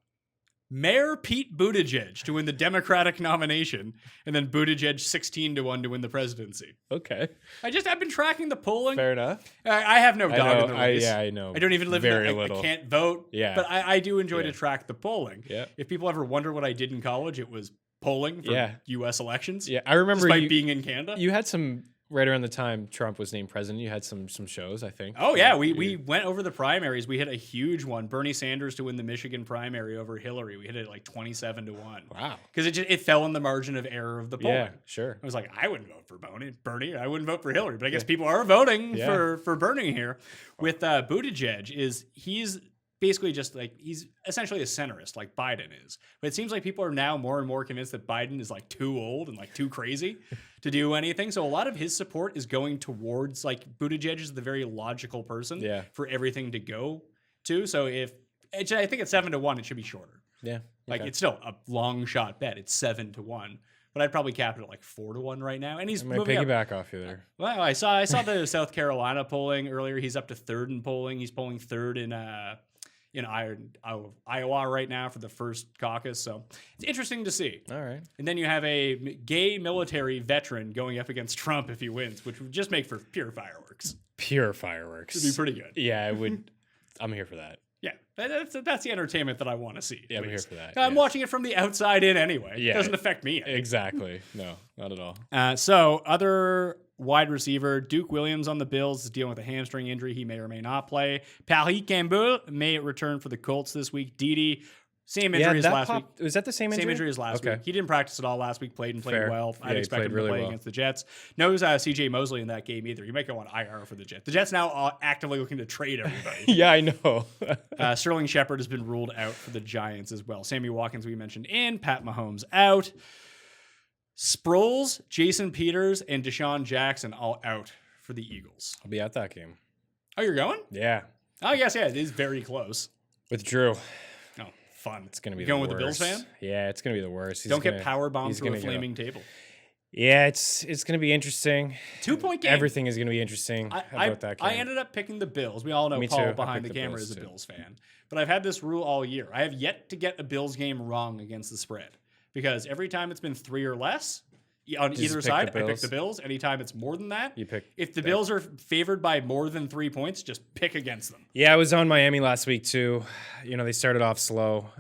Mayor Pete Buttigieg to win the Democratic nomination, and then Buttigieg 16-1 to win the presidency. Okay, I've been tracking the polling. fair enough. I have no dog in the race. I know. I don't even live very in little. I can't vote. Yeah. But I do enjoy Yeah. to track the polling. Yeah. If people ever wonder what I did in college, it was polling for Yeah. U.S. elections. Yeah, I remember Despite being in Canada. you had some right around the time Trump was named president. You had some shows, I think. Oh yeah, we went over the primaries. We hit a huge one. Bernie Sanders to win the Michigan primary over Hillary. We hit it like 27-1. Wow. Because it fell in the margin of error of the polling. Yeah, sure. I was like, I wouldn't vote for Bernie. I wouldn't vote for Hillary. But I guess people are voting Yeah. for Bernie here. With Buttigieg, he's basically just like, he's essentially a centrist like Biden is. But it seems like people are now more and more convinced that Biden is like too old and like too crazy to do anything. So a lot of his support is going towards like Buttigieg is the very logical person for everything to go to. So I think at 7-1, it should be shorter. Yeah. Like okay. it's still a long shot bet. It's 7-1. But I'd probably cap it at like 4-1 right now. And he's I might moving up. piggyback off you there. Well, I saw the South Carolina polling earlier. He's up to 3rd in polling. He's polling 3rd in Iowa right now for the first caucus. So it's interesting to see. All right. And then you have a gay military veteran going up against Trump if he wins, which would just make for pure fireworks. Pure fireworks. It'd be pretty good. Yeah, I would. I'm here for that. Yeah, that's the entertainment that I want to see. Yeah, I'm please. here for that, I'm yeah. watching it from the outside in anyway. Yeah. It doesn't affect me. Exactly. No, not at all. So other wide receiver, Duke Williams on the Bills is dealing with a hamstring injury. He may or may not play. Paris Campbell may return for the Colts this week. Dede Same injury as last week. Was that the same injury? Same injury as last week. He didn't practice at all last week, played and played Fair. well. Yeah, I'd he expect him played to really play well. against the Jets. No CJ Mosley in that game either. You might go on IR for the Jets. The Jets now are actively looking to trade everybody. Yeah, I know. Sterling Shepard has been ruled out for the Giants as well. Sammy Watkins, we mentioned in. Pat Mahomes out. Sproles, Jason Peters, and Deshaun Jackson all out for the Eagles. I'll be at that game. Oh, you're going? Yeah. Oh, yes, yeah. It is very close. With Drew. Oh, fun. It's going to be going the with the Bills worst. fan? Yeah, it's going to be the worst. Don't get power bombed he's through a gonna get flaming table. Yeah, it's going to be interesting. 2-point game. Everything is going to be interesting about that game. I ended up picking the Bills. We all know Me Paul too. I behind the picked the camera Bills is a too. Bills fan. But I've had this rule all year. I have yet to get a Bills game wrong against the spread. Because every time it's been 3 or less, on Just either pick side, the I pick Bills. the Bills. Anytime it's more than that, You pick if the Bills are favored by more than 3 points, just pick against them. Yeah, I was on Miami last week too. They started off slow.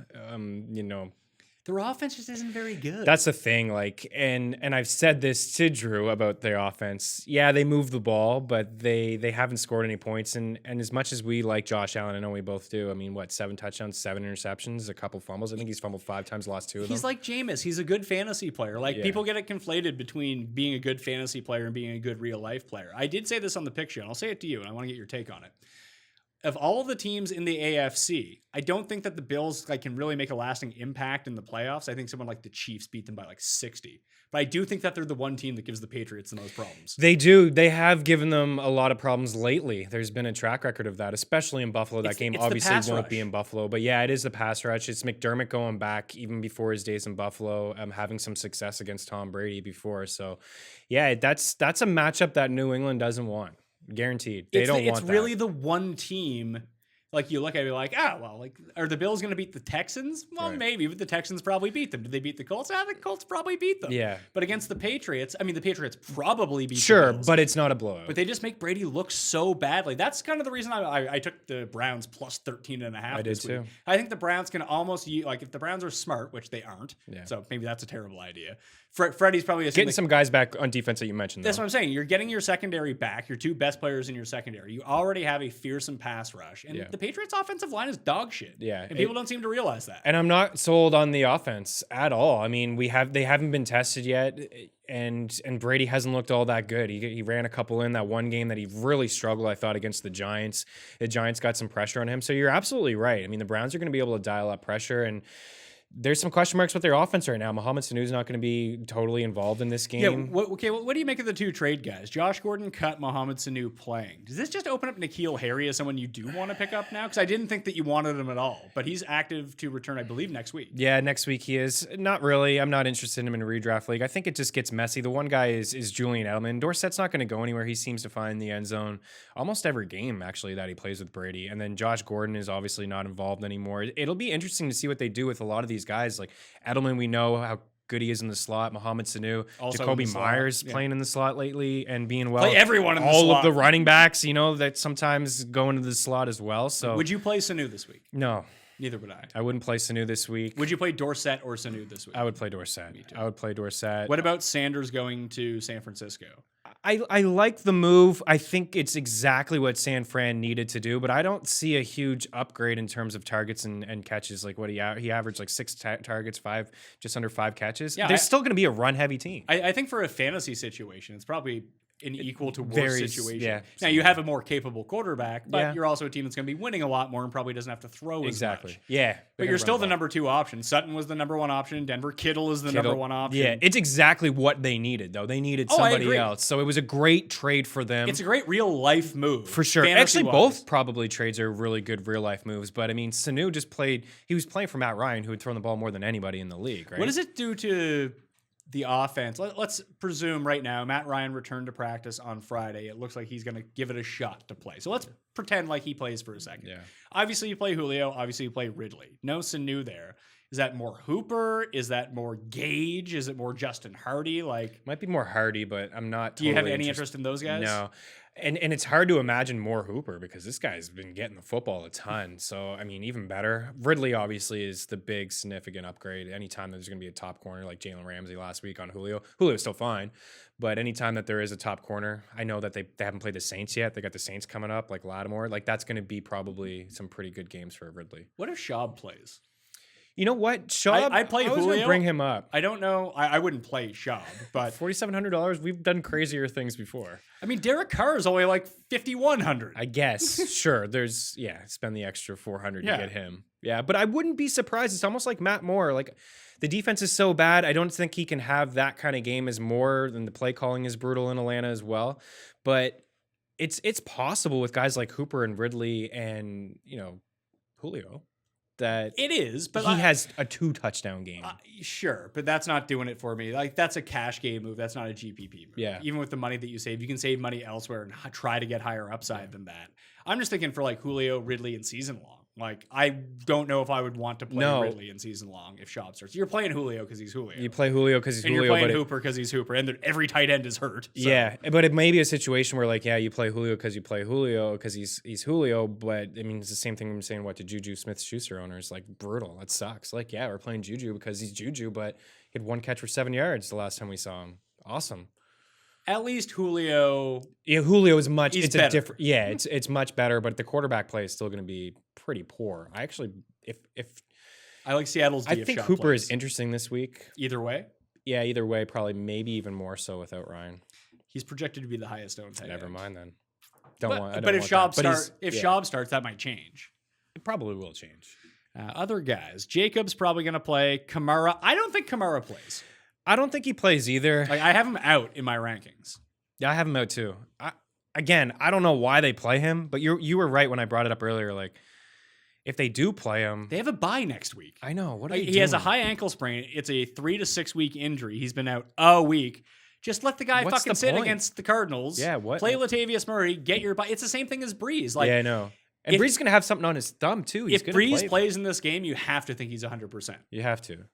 Their offense just isn't very good. That's the thing. And I've said this to Drew about their offense. Yeah, they move the ball, but they haven't scored any points. And as much as we like Josh Allen, I know we both do. I mean, 7 touchdowns, 7 interceptions, a couple fumbles. I think he's fumbled 5 times, lost 2 of them. He's like Jameis. He's a good fantasy player. Yeah. People get it conflated between being a good fantasy player and being a good real life player. I did say this on the pick show, and I'll say it to you, and I want to get your take on it. Of all the teams in the AFC, I don't think that the Bills can really make a lasting impact in the playoffs. I think someone like the Chiefs beat them by 60. But I do think that they're the one team that gives the Patriots the most problems. They do. They have given them a lot of problems lately. There's been a track record of that, especially in Buffalo. That game it's the obviously pass won't rush. be in Buffalo. But yeah, it is the pass rush. It's McDermott going back even before his days in Buffalo, having some success against Tom Brady before. So yeah, that's a matchup that New England doesn't want. Guaranteed. They don't want It's that. really the one team. You look at it are the Bills going to beat the Texans? Well, Right. maybe, but the Texans probably beat them. Did they beat the Colts? The Colts probably beat them. Yeah. But against the Patriots, the Patriots probably beat the Sure, Bills. but it's not a blowout. But they just make Brady look so badly. That's kind of the reason I took the Browns plus 13.5 I did this week. too. I think the Browns can almost, if the Browns are smart, which they aren't, Yeah. so maybe that's a terrible idea. Freddie's probably Getting some guys back on defense that you mentioned. That's though. what I'm saying. You're getting your secondary back, your 2 best players in your secondary. You already have a fearsome pass rush. And Yeah. the Patriots' offensive line is dog shit. Yeah. And people don't seem to realize that. And I'm not sold on the offense at all. I mean, they haven't been tested yet, and Brady hasn't looked all that good. He ran a couple in that one game that he really struggled, I thought, against the Giants. The Giants got some pressure on him. So you're absolutely right. I mean, the Browns are going to be able to dial up pressure, and there's some question marks with their offense right now. Mohamed Sanu's not going to be totally involved in this game. Yeah, what do you make of the 2 trade guys? Josh Gordon cut, Mohamed Sanu playing. Does this just open up N'Keal Harry as someone you do want to pick up now? Because I didn't think that you wanted him at all. But he's active to return, I believe, next week. Yeah, next week he is. Not really. I'm not interested in him in a redraft league. I think it just gets messy. The one guy is Julian Edelman. Dorsett's not going to go anywhere. He seems to find the end zone almost every game, actually, that he plays with Brady. And then Josh Gordon is obviously not involved anymore. It'll be interesting to see what they do with a lot of these guys. Like Edelman, we know how good he is in the slot. Mohamed Sanu, Also Jacoby in the slot, Myers yeah. playing in the slot lately and being well. Play everyone in the all slot. of the running backs, that sometimes go into the slot as well. So Would you play Sanu this week? no, Neither would I. I wouldn't play Sanu this week. Would you play Dorsett or Sanu this week? I would play Dorsett. I would play Dorsett. What about Sanders going to San Francisco? I like the move. I think it's exactly what San Fran needed to do, but I don't see a huge upgrade in terms of targets and catches. Like what he averaged 6 targets, 5, just under 5 catches. Yeah, There's still going to be a run heavy team. I think for a fantasy situation, it's probably an equal to worse varies, situation. yeah. Now you have a more capable quarterback, but Yeah. you're also a team that's going to be winning a lot more and probably doesn't have to throw Exactly. as much. Yeah. But you're still the number 2 option. Sutton was the number 1 option in Denver. Kittle is the number 1 option. Yeah, it's exactly what they needed, though. They needed I somebody agree. else. So it was a great trade for them. It's a great real life move. For sure. Actually, fantasy-wise. both probably trades are really good real life moves. But I mean, Sanu he was playing for Matt Ryan, who had thrown the ball more than anybody in the league, right? What does it do to the offense? Let's presume right now Matt Ryan returned to practice on Friday. It looks like he's going to give it a shot to play. So let's pretend like he plays for a second. Yeah. Obviously, you play Julio. Obviously, you play Ridley. No Sanu there. Is that more Hooper? Is that more Gage? Is it more Justin Hardy? Might be more Hardy, but I'm not. Do you have totally any interest in those guys? No. And it's hard to imagine more Hooper because this guy's been getting the football a ton. So, I mean, even better. Ridley obviously is the big significant upgrade. Anytime there's going to be a top corner like Jalen Ramsey last week on Julio's still fine. But anytime that there is a top corner, I know that they haven't played the Saints yet. They got the Saints coming up, like Lattimore. That's going to be probably some pretty good games for Ridley. What if Schaub plays? You know what? Schaub, I play was gonna Julio. bring him up. I don't know. I wouldn't play Schaub, but $4,700. We've done crazier things before. I mean, Derek Carr is only like 5,100. I guess. Sure. Spend the extra 400 Yeah. to get him. Yeah, but I wouldn't be surprised. It's almost like Matt Moore. Like the defense is so bad. I don't think he can have that kind of game as more than the play calling is brutal in Atlanta as well. But it's possible with guys like Hooper and Ridley and, Julio that It is, but he has a 2 touchdown game. Sure, but that's not doing it for me. Like, that's a cash game move. That's not a GPP move. Yeah. Even with the money that you save, you can save money elsewhere and try to get higher upside than that. I'm just thinking for like Julio, Ridley, and season long. Like, I don't know if I would want to play Ridley in season long if Schaub starts. You're playing Julio because he's Julio. You play Julio because he's and Julio. you're playing but Hooper because he's Hooper. And every tight end is hurt. So. Yeah, but it may be a situation where, like, you play Julio because you play Julio because he's Julio. But I mean, it's the same thing I'm saying. What to Juju Smith-Schuster owners? Like, brutal. That sucks. Like, we're playing Juju because he's Juju, but he had 1 catch for 7 yards the last time we saw him. Awesome. At least Julio. Yeah, Julio is much. He's It's better. a different. Yeah, it's much better. But the quarterback play is still going to be pretty poor. I actually, if I like Seattle's D I if think Schaub Hooper plays. is interesting this week. Either way, Yeah, either way, probably maybe even more so without Ryan. he's projected to be the highest owned tight Never end. mind then. But I don't if want Schaub that. But starts, he's- Schaub starts, that might change. it probably will change. Other guys, Jacobs probably going to play. Kamara, I don't think Kamara plays. I don't think he plays either. Like, I have him out in my rankings. Yeah, I have him out too. I don't know why they play him, but you were right when I brought it up earlier. Like, if they do play him, They have a bye next week. I know what are Like, they he has a doing? high ankle sprain. It's a 3 to 6 week injury. He's been out a week. Just let the guy What's fucking the sit point? against the Cardinals. Yeah, what? Play Latavius Murray. Get your bye. It's the same thing as Breeze. Like, Yeah, I know. And if- Bree's gonna have something on his thumb too. He's if gonna Breeze play. plays in this game, you have to think he's 100%. You have to.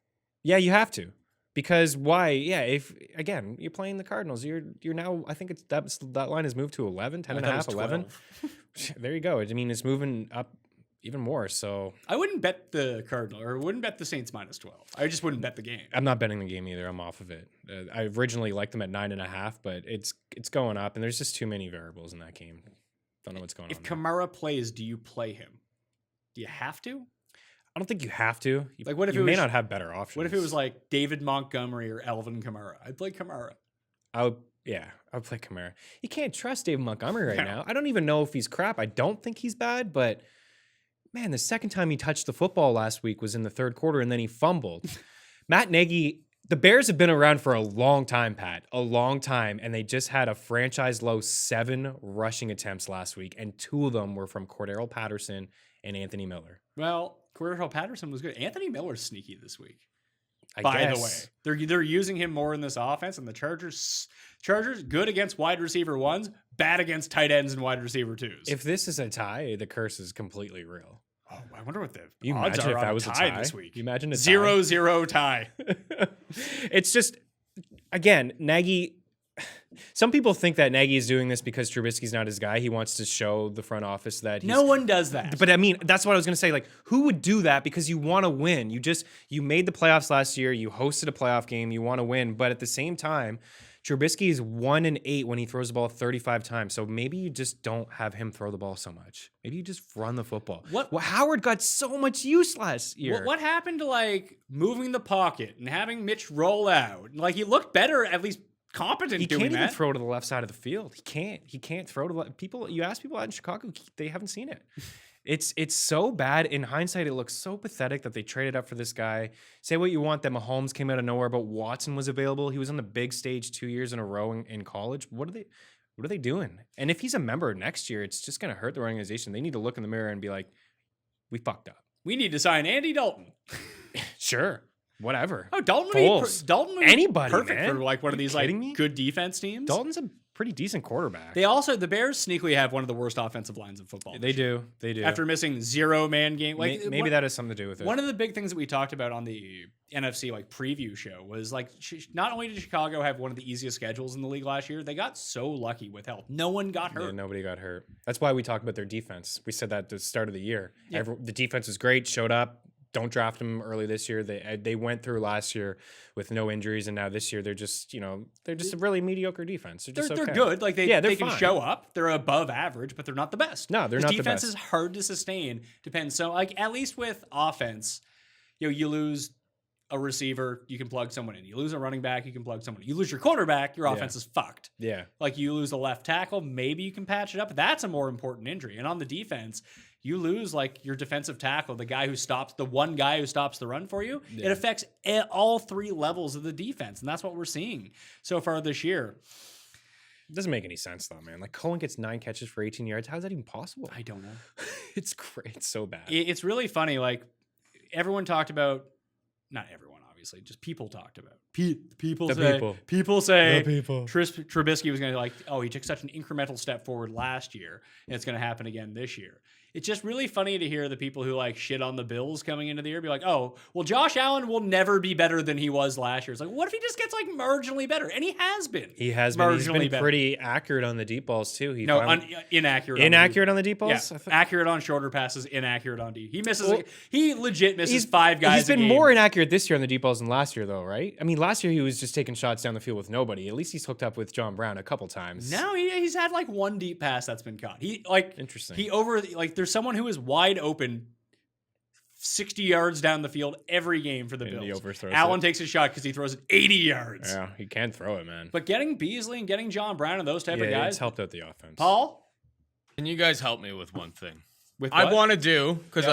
Yeah, you have to. Because why? Yeah, if again you're playing the Cardinals, you're now. I think that line has moved to 11, 10 and a I thought half, it was 11. 12. There you go. I mean, it's moving up even more. So I wouldn't bet the Cardinal or wouldn't bet the Saints minus 12. I just wouldn't bet the game. I'm not betting the game either. I'm off of it. I originally liked them at 9.5, but it's going up, and there's just too many variables in that game. Don't know what's going If on. There. Kamara plays, do you play him? Do you have to? I don't think you have to. Like, what if you it may was- not have better options? What if it was like David Montgomery or Alvin Kamara? I'd play Kamara. I would play Kamara. You can't trust David Montgomery right No. now. I don't even know if he's crap. I don't think he's bad, but man, the second time he touched the football last week was in the third quarter, and then he fumbled. Matt Nagy, the Bears have been around for a long time, Pat, a long time, and they just had a franchise low 7 rushing attempts last week, and 2 of them were from Cordero Patterson and Anthony Miller. Well, Cordero Patterson was good. Anthony Miller's sneaky this week. I By guess. the way, they're using him more in this offense, and the Chargers good against wide receiver ones, bad against tight ends and wide receiver twos. If this is a tie, the curse is completely real. Oh, I wonder what the You odds imagine are if on that was a a tie tie this week. You imagine a 0-0 tie. It's just, again, Nagy. Some people think that Nagy is doing this because Trubisky's not his guy. He wants to show the front office that he's, No one does that. But I mean, that's what I was going to say. Like, who would do that? Because you want to win. You made the playoffs last year. You hosted a playoff game. You want to win. But at the same time, Trubisky is 1-8 when he throws the ball 35 times. So maybe you just don't have him throw the ball so much. Maybe you just run the football. What- Well, Howard got so much use last year. What happened to like moving the pocket and having Mitch roll out? Like, he looked better, at least competent He doing can't even that. throw to the left side of the field. He can't throw to the people. You ask people out in Chicago, they haven't seen it. It's so bad. In hindsight, it looks so pathetic that they traded up for this guy. Say what you want that Mahomes came out of nowhere, but Watson was available. He was on the big stage 2 years in a row in college. What are they doing? And if he's a member next year, it's just going to hurt the organization. They need to look in the mirror and be like, we fucked up. We need to sign Andy Dalton. Sure. Whatever. Oh, Dalton Foles. would be Anybody, perfect man. for like one of Are you these like kidding me? good defense teams. Dalton's a pretty decent quarterback. The Bears sneakily have one of the worst offensive lines in football. They do. After missing 0-man game. Like, Maybe that has something to do with it. One of the big things that we talked about on the NFC like preview show was like not only did Chicago have one of the easiest schedules in the league last year, they got so lucky with health. No one got hurt. Yeah, nobody got hurt. That's why we talked about their defense. We said that at the start of the year. Yeah. The defense was great, showed up. Don't draft them early this year. They went through last year with no injuries, and now this year they're just a really mediocre defense. They're They're okay. good. Like they they're can fine. show up. They're above average, but they're not the best. No, they're This not the defense best. is hard to sustain. Depends. So like at least with offense, you lose a receiver, you can plug someone in. You lose a running back, you can plug someone in. You lose your cornerback, your offense is fucked. Yeah. Like you lose a left tackle, maybe you can patch it up. That's a more important injury. And on the defense, you lose like your defensive tackle, the one guy who stops the run for you. It affects all 3 levels of the defense. And that's what we're seeing so far this year. It doesn't make any sense though, man. Like Cohen gets 9 catches for 18 yards. How is that even possible? I don't know. It's great. It's so bad. It's really funny. Like everyone talked about, not everyone, obviously, just people talked about. People say Trubisky was going to he took such an incremental step forward last year, and it's going to happen again this year. It's just really funny to hear the people who shit on the Bills coming into the year be like, oh, well, Josh Allen will never be better than he was last year. It's like, what if he just gets marginally better? And he has been. He has been. He's been pretty accurate on the deep balls too. Inaccurate. Inaccurate on the deep balls? Yeah, accurate on shorter passes, inaccurate on deep. He misses. He legit misses 5 guys. He's been more inaccurate this year on the deep balls than last year, though, right? I mean, last year he was just taking shots down the field with nobody. At least he's hooked up with John Brown a couple times. No, he's had 1 deep pass that's been caught. Interesting. There's someone who is wide open 60 yards down the field every game for the Bills. He overthrows Allen it. takes a shot because he throws it 80 yards. Yeah, he can throw it, man. But getting Beasley and getting John Brown and those type of guys it's helped out the offense. Paul, Can you guys help me with one thing? with I what? want to do because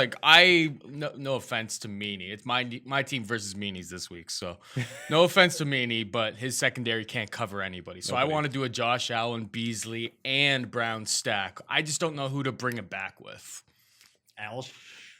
no offense to Meaney, it's my team versus Meaney's this week, so no offense to Meaney, but his secondary can't cover anybody. So I want to do a Josh Allen, Beasley, and Brown stack. I just don't know who to bring it back with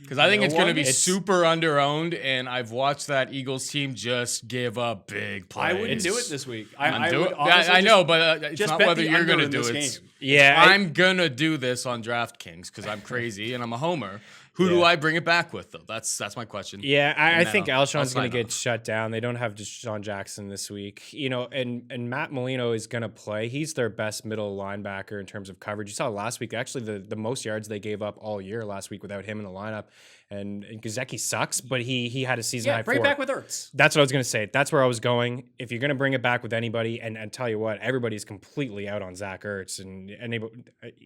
because I think it's going to be super underowned, and I've watched that Eagles team just give up big plays. I wouldn't do it this week. I know, but it's just not bet whether the you're under going to in do this it. game. Yeah, I'm going to do this on DraftKings because I'm crazy and I'm a homer. Who do I bring it back with, though? That's my question. Yeah, I think I'll Alshon's going sign to get off. shut down. They don't have Deshaun Jackson this week. And Matt Molino is going to play. He's their best middle linebacker in terms of coverage. You saw last week, actually, the most yards they gave up all year last week without him in the lineup. And Gesicki sucks, but he had a season high bring it 4. back with Ertz. That's what I was going to say. That's where I was going. If you're going to bring it back with anybody, and tell you what, everybody's completely out on Zach Ertz. And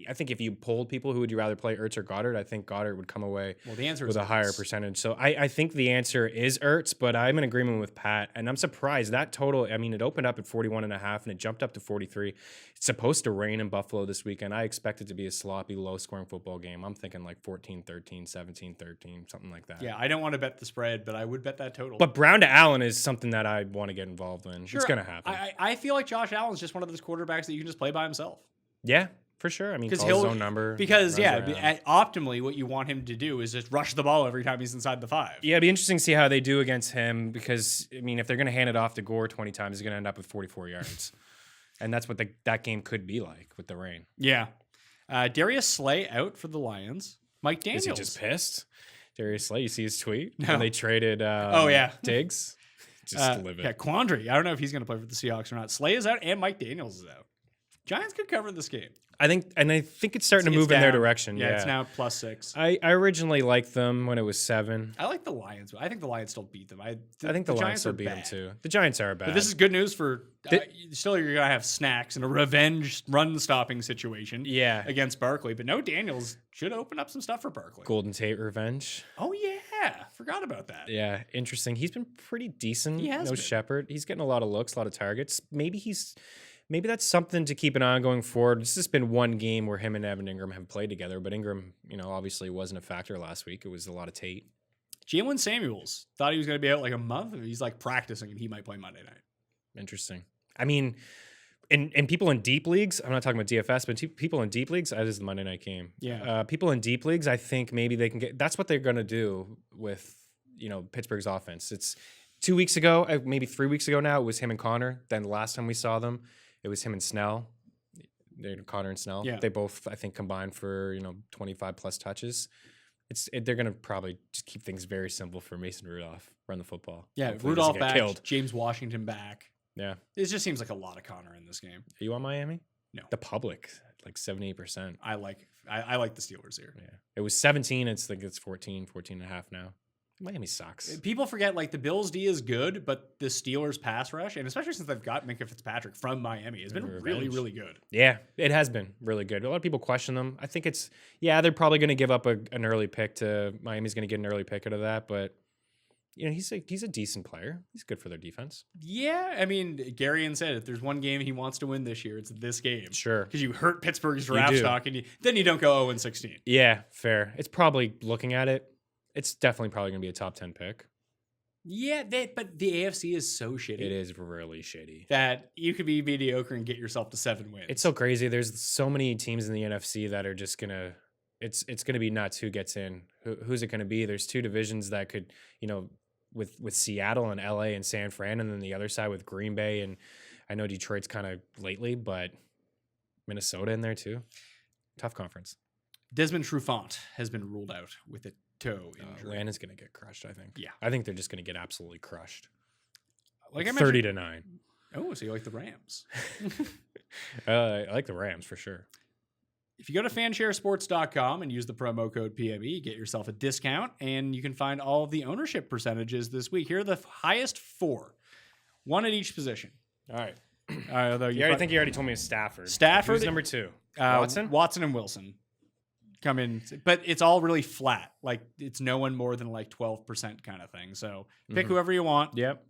I think if you polled people, who would you rather play, Ertz or Goddard? I think Goddard would come away The answer with is a higher Ertz. percentage. So I think the answer is Ertz, but I'm in agreement with Pat. And I'm surprised that total, it opened up at 41.5 and it jumped up to 43. It's supposed to rain in Buffalo this weekend. I expect it to be a sloppy, low-scoring football game. I'm thinking 14-13, 17-13, something like that. Yeah, I don't want to bet the spread, but I would bet that total. But Brown to Allen is something that I want to get involved in. Sure, It's going to happen. I feel like Josh Allen's just one of those quarterbacks that you can just play by himself. Yeah, for sure. Call his own number. Because, runs around. optimally, what you want him to do is just rush the ball every time he's inside the 5. Yeah, it'd be interesting to see how they do against him because, if they're going to hand it off to Gore 20 times, he's going to end up with 44 yards. And that's what that game could be like with the rain. Yeah. Darius Slay out for the Lions. Mike Daniels. Is he just pissed? Darius Slay, you see his tweet? No. When they traded Diggs? Just live it. Yeah, quandary. I don't know if he's going to play for the Seahawks or not. Slay is out and Mike Daniels is out. Giants could cover this game. I think it's starting to move in their down. direction. Yeah, It's now +6. I originally liked them when it was 7. I like the Lions, but I think the Lions still beat them. I think the Lions Giants still are beat them bad. too. The Giants are bad. But this is good news for still you're going to have snacks and a revenge run-stopping situation against Barkley. But no, Daniels should open up some stuff for Barkley. Golden Tate revenge. Oh, yeah. Forgot about that. Yeah, interesting. He's been pretty decent. He has no been. Shepard. He's getting a lot of looks, a lot of targets. Maybe that's something to keep an eye on going forward. This has been one game where him and Evan Ingram have played together, but Ingram, obviously wasn't a factor last week. It was a lot of Tate. Jalen Samuels thought he was going to be out like a month. He's practicing and he might play Monday night. Interesting. And people in deep leagues, I'm not talking about DFS, but people in deep leagues, that is the Monday night game. Yeah. People in deep leagues, I think maybe they can that's what they're going to do with, Pittsburgh's offense. It's 2 weeks ago, maybe 3 weeks ago now, it was him and Connor. Then the last time we saw them, it was him and Snell. Connor and Snell. Yeah. They both, I think, combined for 25 plus touches. They're going to probably just keep things very simple for Mason Rudolph. Run the football. Yeah, Hopefully he Rudolph doesn't get back, killed. James Washington back. Yeah. It just seems like a lot of Connor in this game. Are you on Miami? No. The public, 78%. I like the Steelers here. Yeah. It was 17. It's 14 and a half now. Miami sucks. People forget the Bills D is good, but the Steelers pass rush, and especially since they've got Minkah Fitzpatrick from Miami, has been really, really good. Yeah, it has been really good. A lot of people question them. I think they're probably going to give up an early pick to Miami's going to get an early pick out of that, but he's a decent player. He's good for their defense. Yeah, I mean, Garion said if there's one game he wants to win this year, it's this game. Sure. Because you hurt Pittsburgh's draft do. stock, and then you don't go 0-16. Yeah, fair. It's probably looking at it. It's definitely probably going to be a top 10 pick. Yeah, but the AFC is so shitty. It is really shitty. That you could be mediocre and get yourself to 7 wins. It's so crazy. There's so many teams in the NFC that are just gonna. It's gonna be nuts. Who gets in? Who's it gonna be? There's 2 divisions that could, with Seattle and LA and San Fran, and then the other side with Green Bay, and I know Detroit's kind of lately, but Minnesota in there too. Tough conference. Desmond Trufant has been ruled out with a toe injury. Atlanta's gonna get crushed. I think. Yeah. I think they're just gonna get absolutely crushed. Like I 30-9. Oh, so you like the Rams? I like the Rams for sure. If you go to fansharesports.com and use the promo code PME, you get yourself a discount, and you can find all of the ownership percentages this week. Here are the highest 4, 1 at each position. All right. Although I think you already told me it's Stafford. Stafford. Who's number 2? Watson and Wilson come in, but it's all really flat. Like it's no one more than like 12% kind of thing. So pick whoever you want. Yep.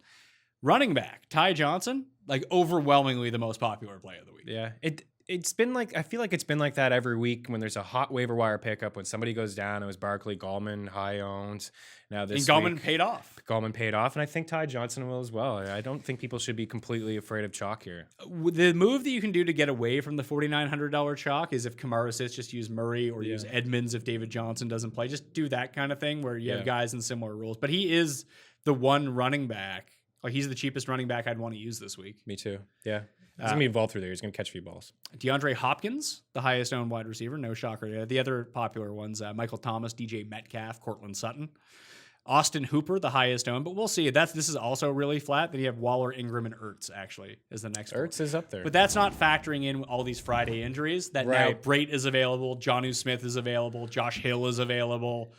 Running back, Ty Johnson, like overwhelmingly the most popular play of the week. Yeah. It's been like, I feel like it's been like that every week when there's a hot waiver wire pickup. When somebody goes down, it was Barkley, Gallman, high owned. Now this And Gallman week, paid off. Gallman paid off, and I think Ty Johnson will as well. I don't think people should be completely afraid of chalk here. The move that you can do to get away from the $4,900 chalk is if Kamara sits, just use Murray or use Edmonds if David Johnson doesn't play. Just do that kind of thing where you have guys in similar rules. But he is the one running back. Like he's the cheapest running back I'd want to use this week. Me too. Yeah. He's going to be involved through there. He's going to catch a few balls. DeAndre Hopkins, the highest owned wide receiver. No shocker there. The other popular ones, Michael Thomas, DJ Metcalf, Cortland Sutton. Austin Hooper, the highest owned. But we'll see. This is also really flat. Then you have Waller, Ingram, and Ertz, actually, as the next Ertz is up there. But that's not factoring in all these Friday injuries. That now Brait is available, Jonnu Smith is available, Josh Hill is available.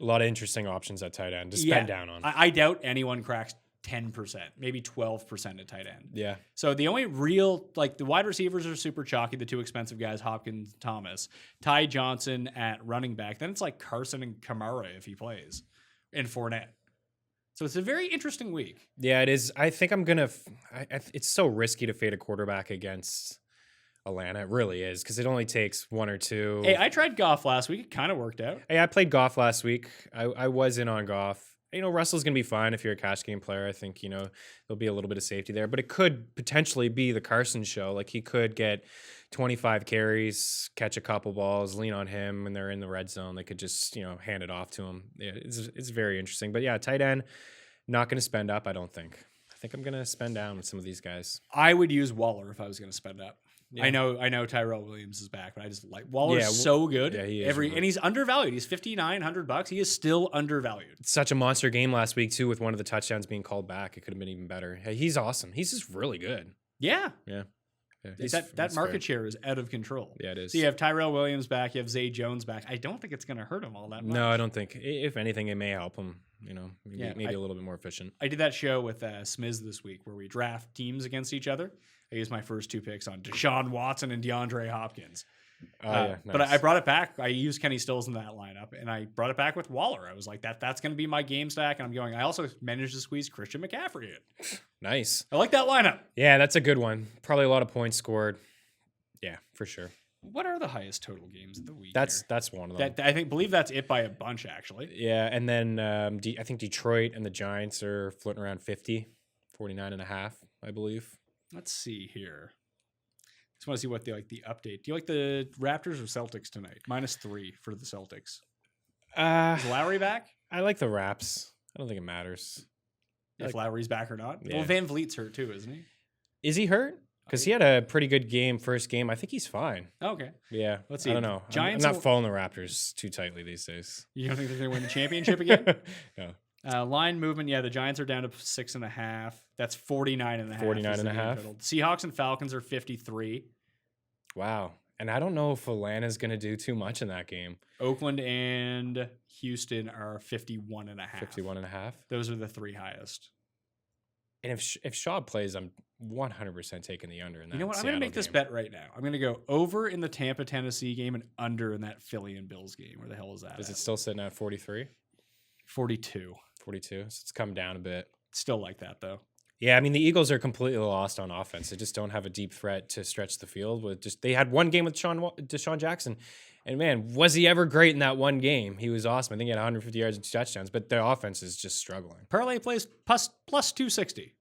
A lot of interesting options at tight end to spend down on. I doubt anyone cracks 10%, maybe 12% at tight end. Yeah. So the only real, like the wide receivers are super chalky, the 2 expensive guys, Hopkins, Thomas, Ty Johnson at running back. Then it's like Carson and Kamara if he plays, and Fournette. So it's a very interesting week. Yeah, it is. I think I'm going to, it's so risky to fade a quarterback against Atlanta. It really is, because it only takes 1 or 2. Hey, I tried Goff last week. It kind of worked out. Hey, I played Goff last week. I was in on Goff. Russell's going to be fine if you're a cash game player. I think, there'll be a little bit of safety there. But it could potentially be the Carson show. Like, he could get 25 carries, catch a couple balls, lean on him when they're in the red zone. They could just, hand it off to him. Yeah, it's very interesting. But, yeah, tight end, not going to spend up, I don't think. I think I'm going to spend down with some of these guys. I would use Waller if I was going to spend up. Yeah. I know Tyrell Williams is back, but I just like Waller's so good. Yeah, he is. And he's undervalued. He's $5,900. He is still undervalued. Such a monster game last week too, with one of the touchdowns being called back. It could have been even better. Hey, he's awesome. He's just really good. Yeah. Yeah. That market share is out of control. Yeah, it is. So you have Tyrell Williams back. You have Zay Jones back. I don't think it's going to hurt him all that much. No, I don't think. If anything, it may help him. Maybe a little bit more efficient. I did that show with Smiz this week where we draft teams against each other. I used my first 2 picks on Deshaun Watson and DeAndre Hopkins. Nice. But I brought it back. I used Kenny Stills in that lineup, and I brought it back with Waller. I was like, that's going to be my game stack. And I also managed to squeeze Christian McCaffrey in. Nice. I like that lineup. Yeah, that's a good one. Probably a lot of points scored. Yeah, for sure. What are the highest total games of the week? That's one of them. I believe that's it by a bunch, actually. Yeah, and then I think Detroit and the Giants are floating around 49.5, I believe. Let's see here. Just want to see what the update. Do you like the Raptors or Celtics tonight? -3 for the Celtics. Is Lowry back? I like the Raps. I don't think it matters. If Lowry's back or not. Yeah. Well, Van Vliet's hurt too, isn't he? Is he hurt? Because he had a pretty good first game. I think he's fine. Okay. Yeah. Let's see. I don't know. Giants I'm not following the Raptors too tightly these days. You don't think they're going to win the championship again? No. Line movement, the Giants are down to 6.5. That's 49.5. 49.5. Seahawks and Falcons are 53. Wow. And I don't know if Atlanta's going to do too much in that game. Oakland and Houston are 51.5. 51.5. Those are the 3 highest. And if Shaw plays, I'm 100% taking the under in that. You know what? I'm Seattle going to make this game. bet right now. I'm going to go over in the Tampa-Tennessee game and under in that Philly and Bills game. Where the hell is that? Is it still sitting at 43? 42. 42. So it's come down a bit. Still like that, though. Yeah, I mean, the Eagles are completely lost on offense. They just don't have a deep threat to stretch the field. They had one game with Deshaun Jackson, and man, was he ever great in that one game? He was awesome. I think he had 150 yards and touchdowns, but their offense is just struggling. Parlay plays plus 260.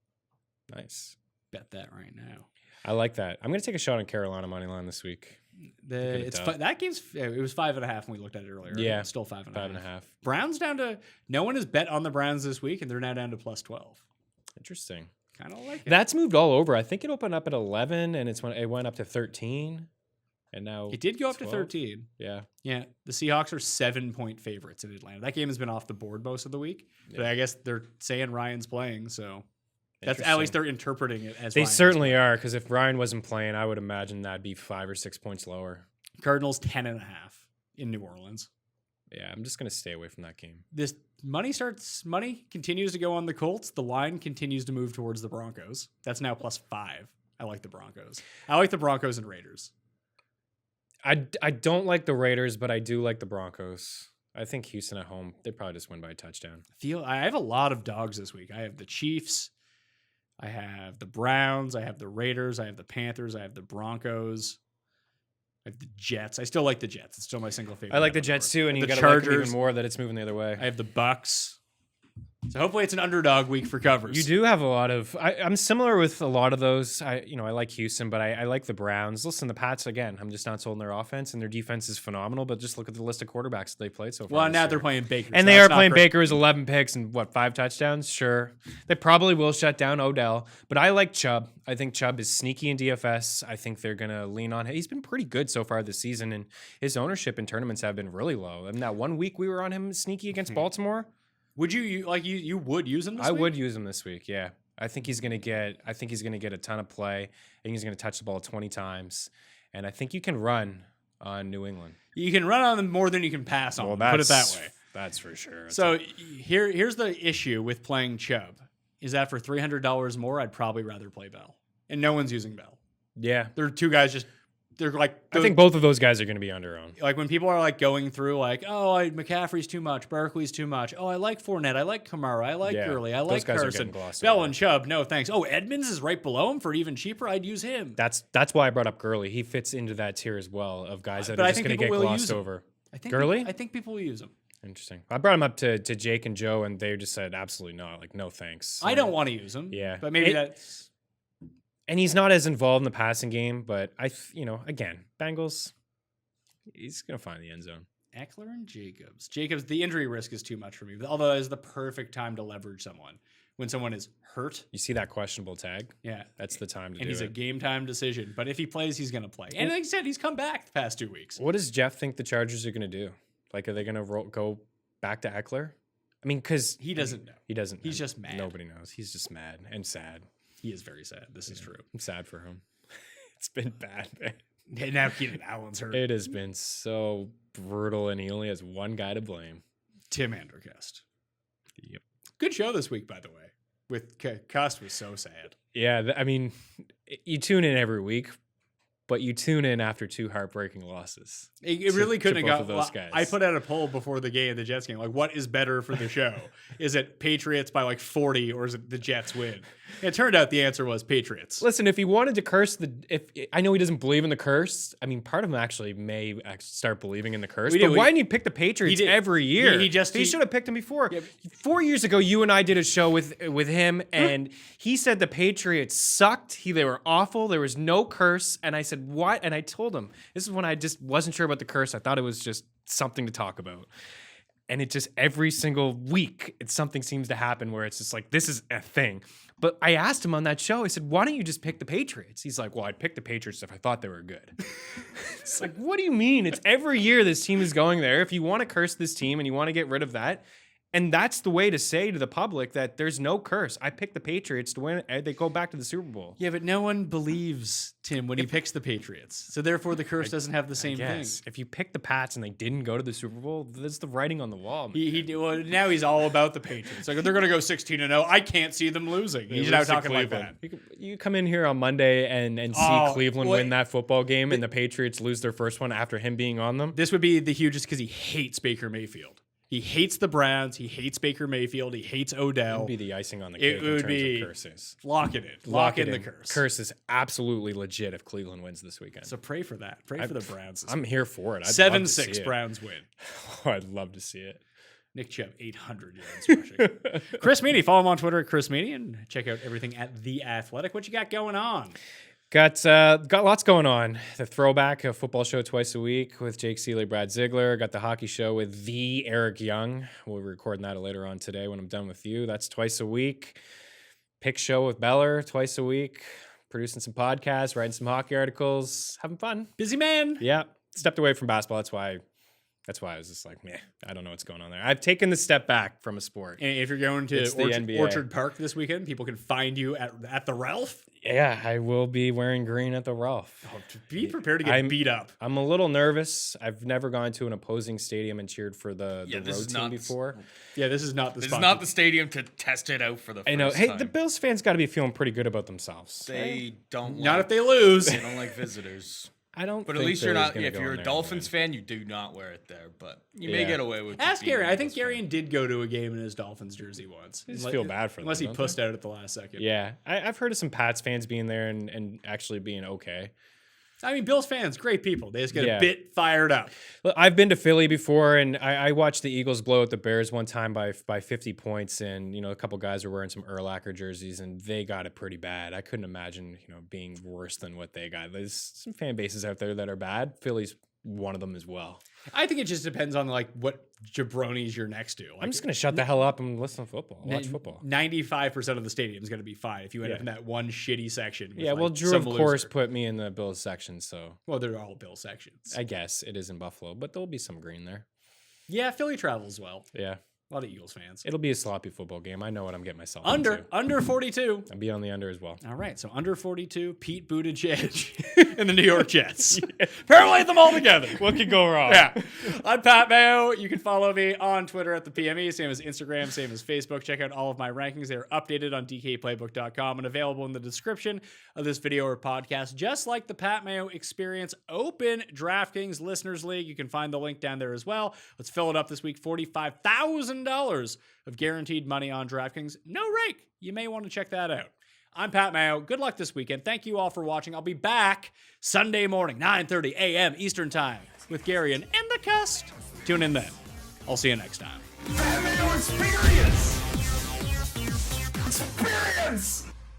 Nice. Bet that right now. I like that. I'm going to take a shot on Carolina money line this week. That game's it was 5.5 when we looked at it earlier. Yeah, It's still 5.5. 5.5. Browns down to no one has bet on the Browns this week, and they're now down to plus 12. Interesting. Kind of like it. That's moved all over. I think it opened up at 11, and it went up to 13, and now It did go up to 12. 13. Yeah. Yeah, the Seahawks are 7-point favorites in Atlanta. That game has been off the board most of the week, but I guess they're saying Ryan's playing, so that's at least they're interpreting it as They Ryan is certainly playing. are, because if Ryan wasn't playing, I would imagine that'd be 5 or 6 points lower. Cardinals 10.5 in New Orleans. Yeah, I'm just gonna stay away from that game. This money continues to go on the Colts. The line continues to move towards the Broncos. That's now plus 5. I like the Broncos. I like the Broncos and Raiders. I don't like the Raiders, but I do like the Broncos. I think Houston at home, they probably just win by a touchdown. I have a lot of dogs this week. I have the Chiefs. I have the Browns. I have the Raiders. I have the Panthers. I have the Broncos. I have the Jets. I still like the Jets. It's still my single favorite. I like the on the Jets board. too, and you The got to like them even Chargers. more that it's moving the other way. I have the Bucks. So hopefully it's an underdog week for covers. You do have a lot of. I'm similar with a lot of those. I like Houston, but I like the Browns. Listen, the Pats again. I'm just not sold on their offense, and their defense is phenomenal. But just look at the list of quarterbacks that they played so far. Well, this now year. they're playing Baker. And so they that's are not playing great. Baker's 11 picks and 5 touchdowns? Sure. They probably will shut down Odell, but I like Chubb. I think Chubb is sneaky in DFS. I think they're going to lean on him. He's been pretty good so far this season, and his ownership in tournaments have been really low. And that 1 week we were on him sneaky against Baltimore. Would you would use him this I week? would use him this week, yeah. I think he's going to get a ton of play. I think he's going to touch the ball 20 times, and I think you can run on New England. You can run on them more than you can pass on them. Put it that way. That's for sure. So here's the issue with playing Chubb is that for $300 more, I'd probably rather play Bell. And no one's using Bell. yeah. There are two guys they're like I think both of those guys are going to be under owned. like when people are like going through like, McCaffrey's too much, Barkley's too much. Oh, I like Fournette, I like Kamara, I like Yeah, Gurley, I those like guys are Carson. getting glossed Bell over. and Chubb, no thanks. Oh, Edmonds is right below him for even cheaper. I'd use him. That's why I brought up Gurley. He fits into that tier as well of guys that But are I just think going to people get will use glossed him. over. I think Gurley? I think people will use him. Interesting. I brought him up to Jake and Joe, and they just said absolutely not. Like, no thanks. I don't want to use him. Yeah. But maybe that's And he's not as involved in the passing game, but again, Bengals, he's going to find the end zone. Eckler and Jacobs. The injury risk is too much for me. Although it's the perfect time to leverage someone when someone is hurt. You see that questionable tag? Yeah. That's the time to And do he's a it. game time decision. But if he plays, he's going to play. And like I said, he's come back the past 2 weeks. What does Jeff think the Chargers are going to do? Like, are they going to go back to Eckler? I mean, because He doesn't know. he doesn't. He's just mad. Nobody knows. He's just mad and sad. He is very sad. This is true. I'm sad for him. It's been bad, man. And now Keenan Allen's hurt. It has been so brutal, and he only has one guy to blame. Tim Andercast. Yep. Good show this week, by the way. With Cust was so sad. Yeah, I mean, you tune in every week, but you tune in after 2 heartbreaking losses. It really couldn't both have of got those guys. I put out a poll before the Jets game. Like, what is better for the show? Is it Patriots by like 40 or is it the Jets win? And it turned out the answer was Patriots. Listen, if he wanted to curse I know he doesn't believe in the curse. I mean, part of him actually may start believing in the curse. But why didn't he pick the Patriots did. every year? He should have picked him before. Yeah, 4 years ago, you and I did a show with him, and he said the Patriots sucked. They were awful. There was no curse. And I said, what? And I told him, this is when I just wasn't sure about the curse. I thought it was just something to talk about. And it just every single week, something seems to happen where it's just like, this is a thing. But I asked him on that show, I said, why don't you just pick the Patriots? He's like, well, I'd pick the Patriots if I thought they were good. It's like, what do you mean? It's every year this team is going there. If you want to curse this team and you want to get rid of that, and that's the way to say to the public that there's no curse. I picked the Patriots to win, and they go back to the Super Bowl. Yeah, but no one believes Tim when he picks the Patriots. So therefore the curse doesn't have the same thing. Yes. If you pick the Pats and they didn't go to the Super Bowl, that's the writing on the wall. Man. Well, now he's all about the Patriots. Like, they're going to go 16-0. I can't see them losing. He's now talking like that. You come in here on Monday and see Cleveland win that football game and the Patriots lose their first one after him being on them. This would be the hugest because he hates Baker Mayfield. He hates the Browns. He hates Baker Mayfield. He hates It Odell. would be the icing on the It cake in would terms be- of curses. Lock it in. Lock in the curse. Curse is absolutely legit if Cleveland wins this weekend. So pray for that. Pray for the Browns. this I'm week. here for it. I'd love to see 7-6 it. Browns win. Oh, I'd love to see it. Nick Chubb, 800 yards rushing. Chris Meaney, follow him on Twitter at Chris Meaney and check out everything at The Athletic. What you got going on? Got lots going on. The Throwback, a football show twice a week with Jake Seeley, Brad Ziegler. Got the hockey show with the Eric Young. We'll be recording that later on today when I'm done with you. That's twice a week. Pick show with Beller twice a week. Producing some podcasts, writing some hockey articles, having fun. Busy man. Yeah, stepped away from basketball. That's why I was just like, meh, I don't know what's going on there. I've taken the step back from a sport. And if you're going to It's the NBA. Orchard Park this weekend, people can find you at the Ralph. Yeah, I will be wearing green at the Ralph. Oh, be prepared to get beat up. I'm a little nervous. I've never gone to an opposing stadium and cheered for the this road is team not- before. Yeah, this is not the This spot. is not the stadium to test it out for the first I know. Hey, time. the Bills fans got to be feeling pretty good about themselves. They don't Not like, if they lose. they don't like visitors. I don't. But at think least you're Philly's not. gonna If go you're in a there Dolphins and fan, you do not wear it there. But you may Yeah. get away with. Ask just being Gary. a I think Bills fan. Garion did go to a game in his Dolphins jersey once. I just feel bad for them, unless he don't pussed out at the last second. win. Yeah, I've heard of some Pats fans being there and actually being okay. I mean, Bills fans, great people. They just get Yeah. a bit fired up. Look, I've been to Philly before, and I watched the Eagles blow out the Bears one time by 50 points, and a couple guys were wearing some Urlacher jerseys, and they got it pretty bad. I couldn't imagine being worse than what they got. There's some fan bases out there that are bad. Philly's one of them as well. I think it just depends on what jabronis you're next to. I'm just gonna shut the hell up and listen to football. Watch football. 95% of the stadium is going to be fine if you end up Yeah. in that one shitty section. with, Yeah, well, like, Drew some of course loser. put me in the Bills section, so Well, they're all Bill sections. I guess it is in Buffalo, but there'll be some green there. Yeah, Philly travels well. Yeah, A lot of Eagles fans. it'll be a sloppy football game. I know what I'm getting myself Under into. 42. I'll be on the under as well. All right, so under 42, Pete Buttigieg and the New York Jets. Parallel them all together. What could go wrong? Yeah. I'm Pat Mayo. You can follow me on Twitter at the PME, same as Instagram, same as Facebook. Check out all of my rankings. They're updated on DKPlaybook.com and available in the description of this video or podcast. Just like the Pat Mayo Experience Open DraftKings Listeners League. You can find the link down there as well. Let's fill it up this week. $45,000 of guaranteed money on DraftKings. No rake. You may want to check that out. I'm Pat Mayo. Good luck this weekend. Thank you all for watching. I'll be back Sunday morning, 9:30 a.m. Eastern Time with Gary and the Cust. Tune in then. I'll see you next time. Pat Mayo Experience! Experience!